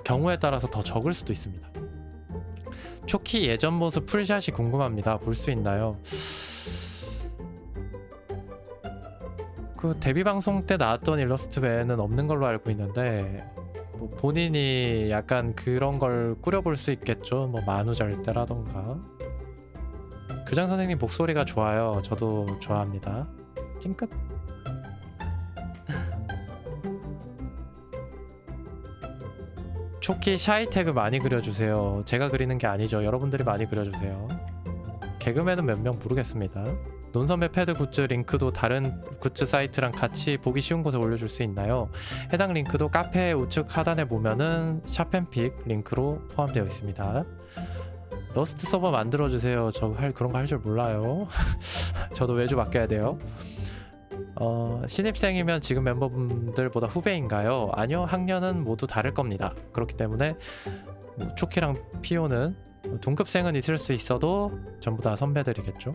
경우에 따라서 더 적을 수도 있습니다. 초키 예전 모습 풀샷이 궁금합니다. 볼 수 있나요? 그 데뷔 방송 때 나왔던 일러스트 외에는 없는 걸로 알고 있는데, 뭐 본인이 약간 그런 걸 꾸려볼 수 있겠죠. 뭐 만우절 때라던가. 교장 선생님 목소리가 좋아요. 저도 좋아합니다. 찡끗. 초키 샤이 태그 많이 그려주세요. 제가 그리는 게 아니죠. 여러분들이 많이 그려주세요. 개그맨은 몇 명 모르겠습니다. 논선배 패드 굿즈 링크도 다른 굿즈 사이트랑 같이 보기 쉬운 곳에 올려줄 수 있나요? 해당 링크도 카페 우측 하단에 보면은 샵앤픽 링크로 포함되어 있습니다. 러스트 서버 만들어주세요. 저 그런 거 할 줄 몰라요. 저도 외주 맡겨야 돼요. 신입생이면 지금 멤버분들보다 후배인가요? 아니요, 학년은 모두 다를 겁니다. 그렇기 때문에 뭐 초키랑 피오는 동급생은 있을 수 있어도 전부 다 선배들이겠죠.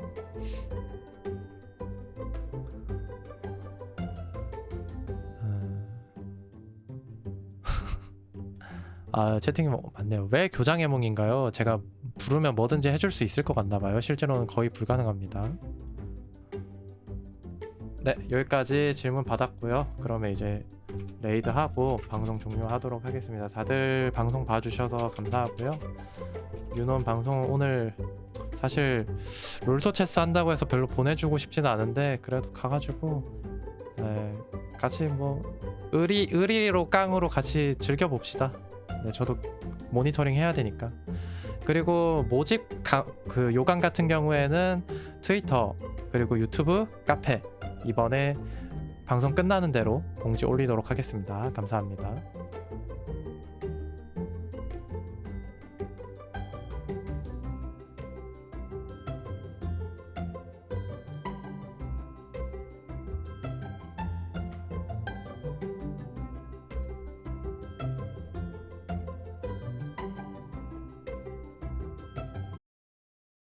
채팅이 많네요. 왜 교장해몽인가요? 제가 부르면 뭐든지 해줄 수 있을 것 같나봐요. 실제로는 거의 불가능합니다. 네, 여기까지 질문 받았고요. 그러면 이제 레이드 하고 방송 종료하도록 하겠습니다. 다들 방송 봐주셔서 감사하고요. 윤원 방송 오늘 사실 롤토 체스 한다고 해서 별로 보내주고 싶지는 않은데 그래도 가가지고 같이 뭐 의리로 깡으로 같이 즐겨봅시다. 네, 저도 모니터링 해야 되니까. 그리고 모집 그 요강 같은 경우에는 트위터 그리고 유튜브, 카페 이번에 방송 끝나는 대로 공지 올리도록 하겠습니다. 감사합니다.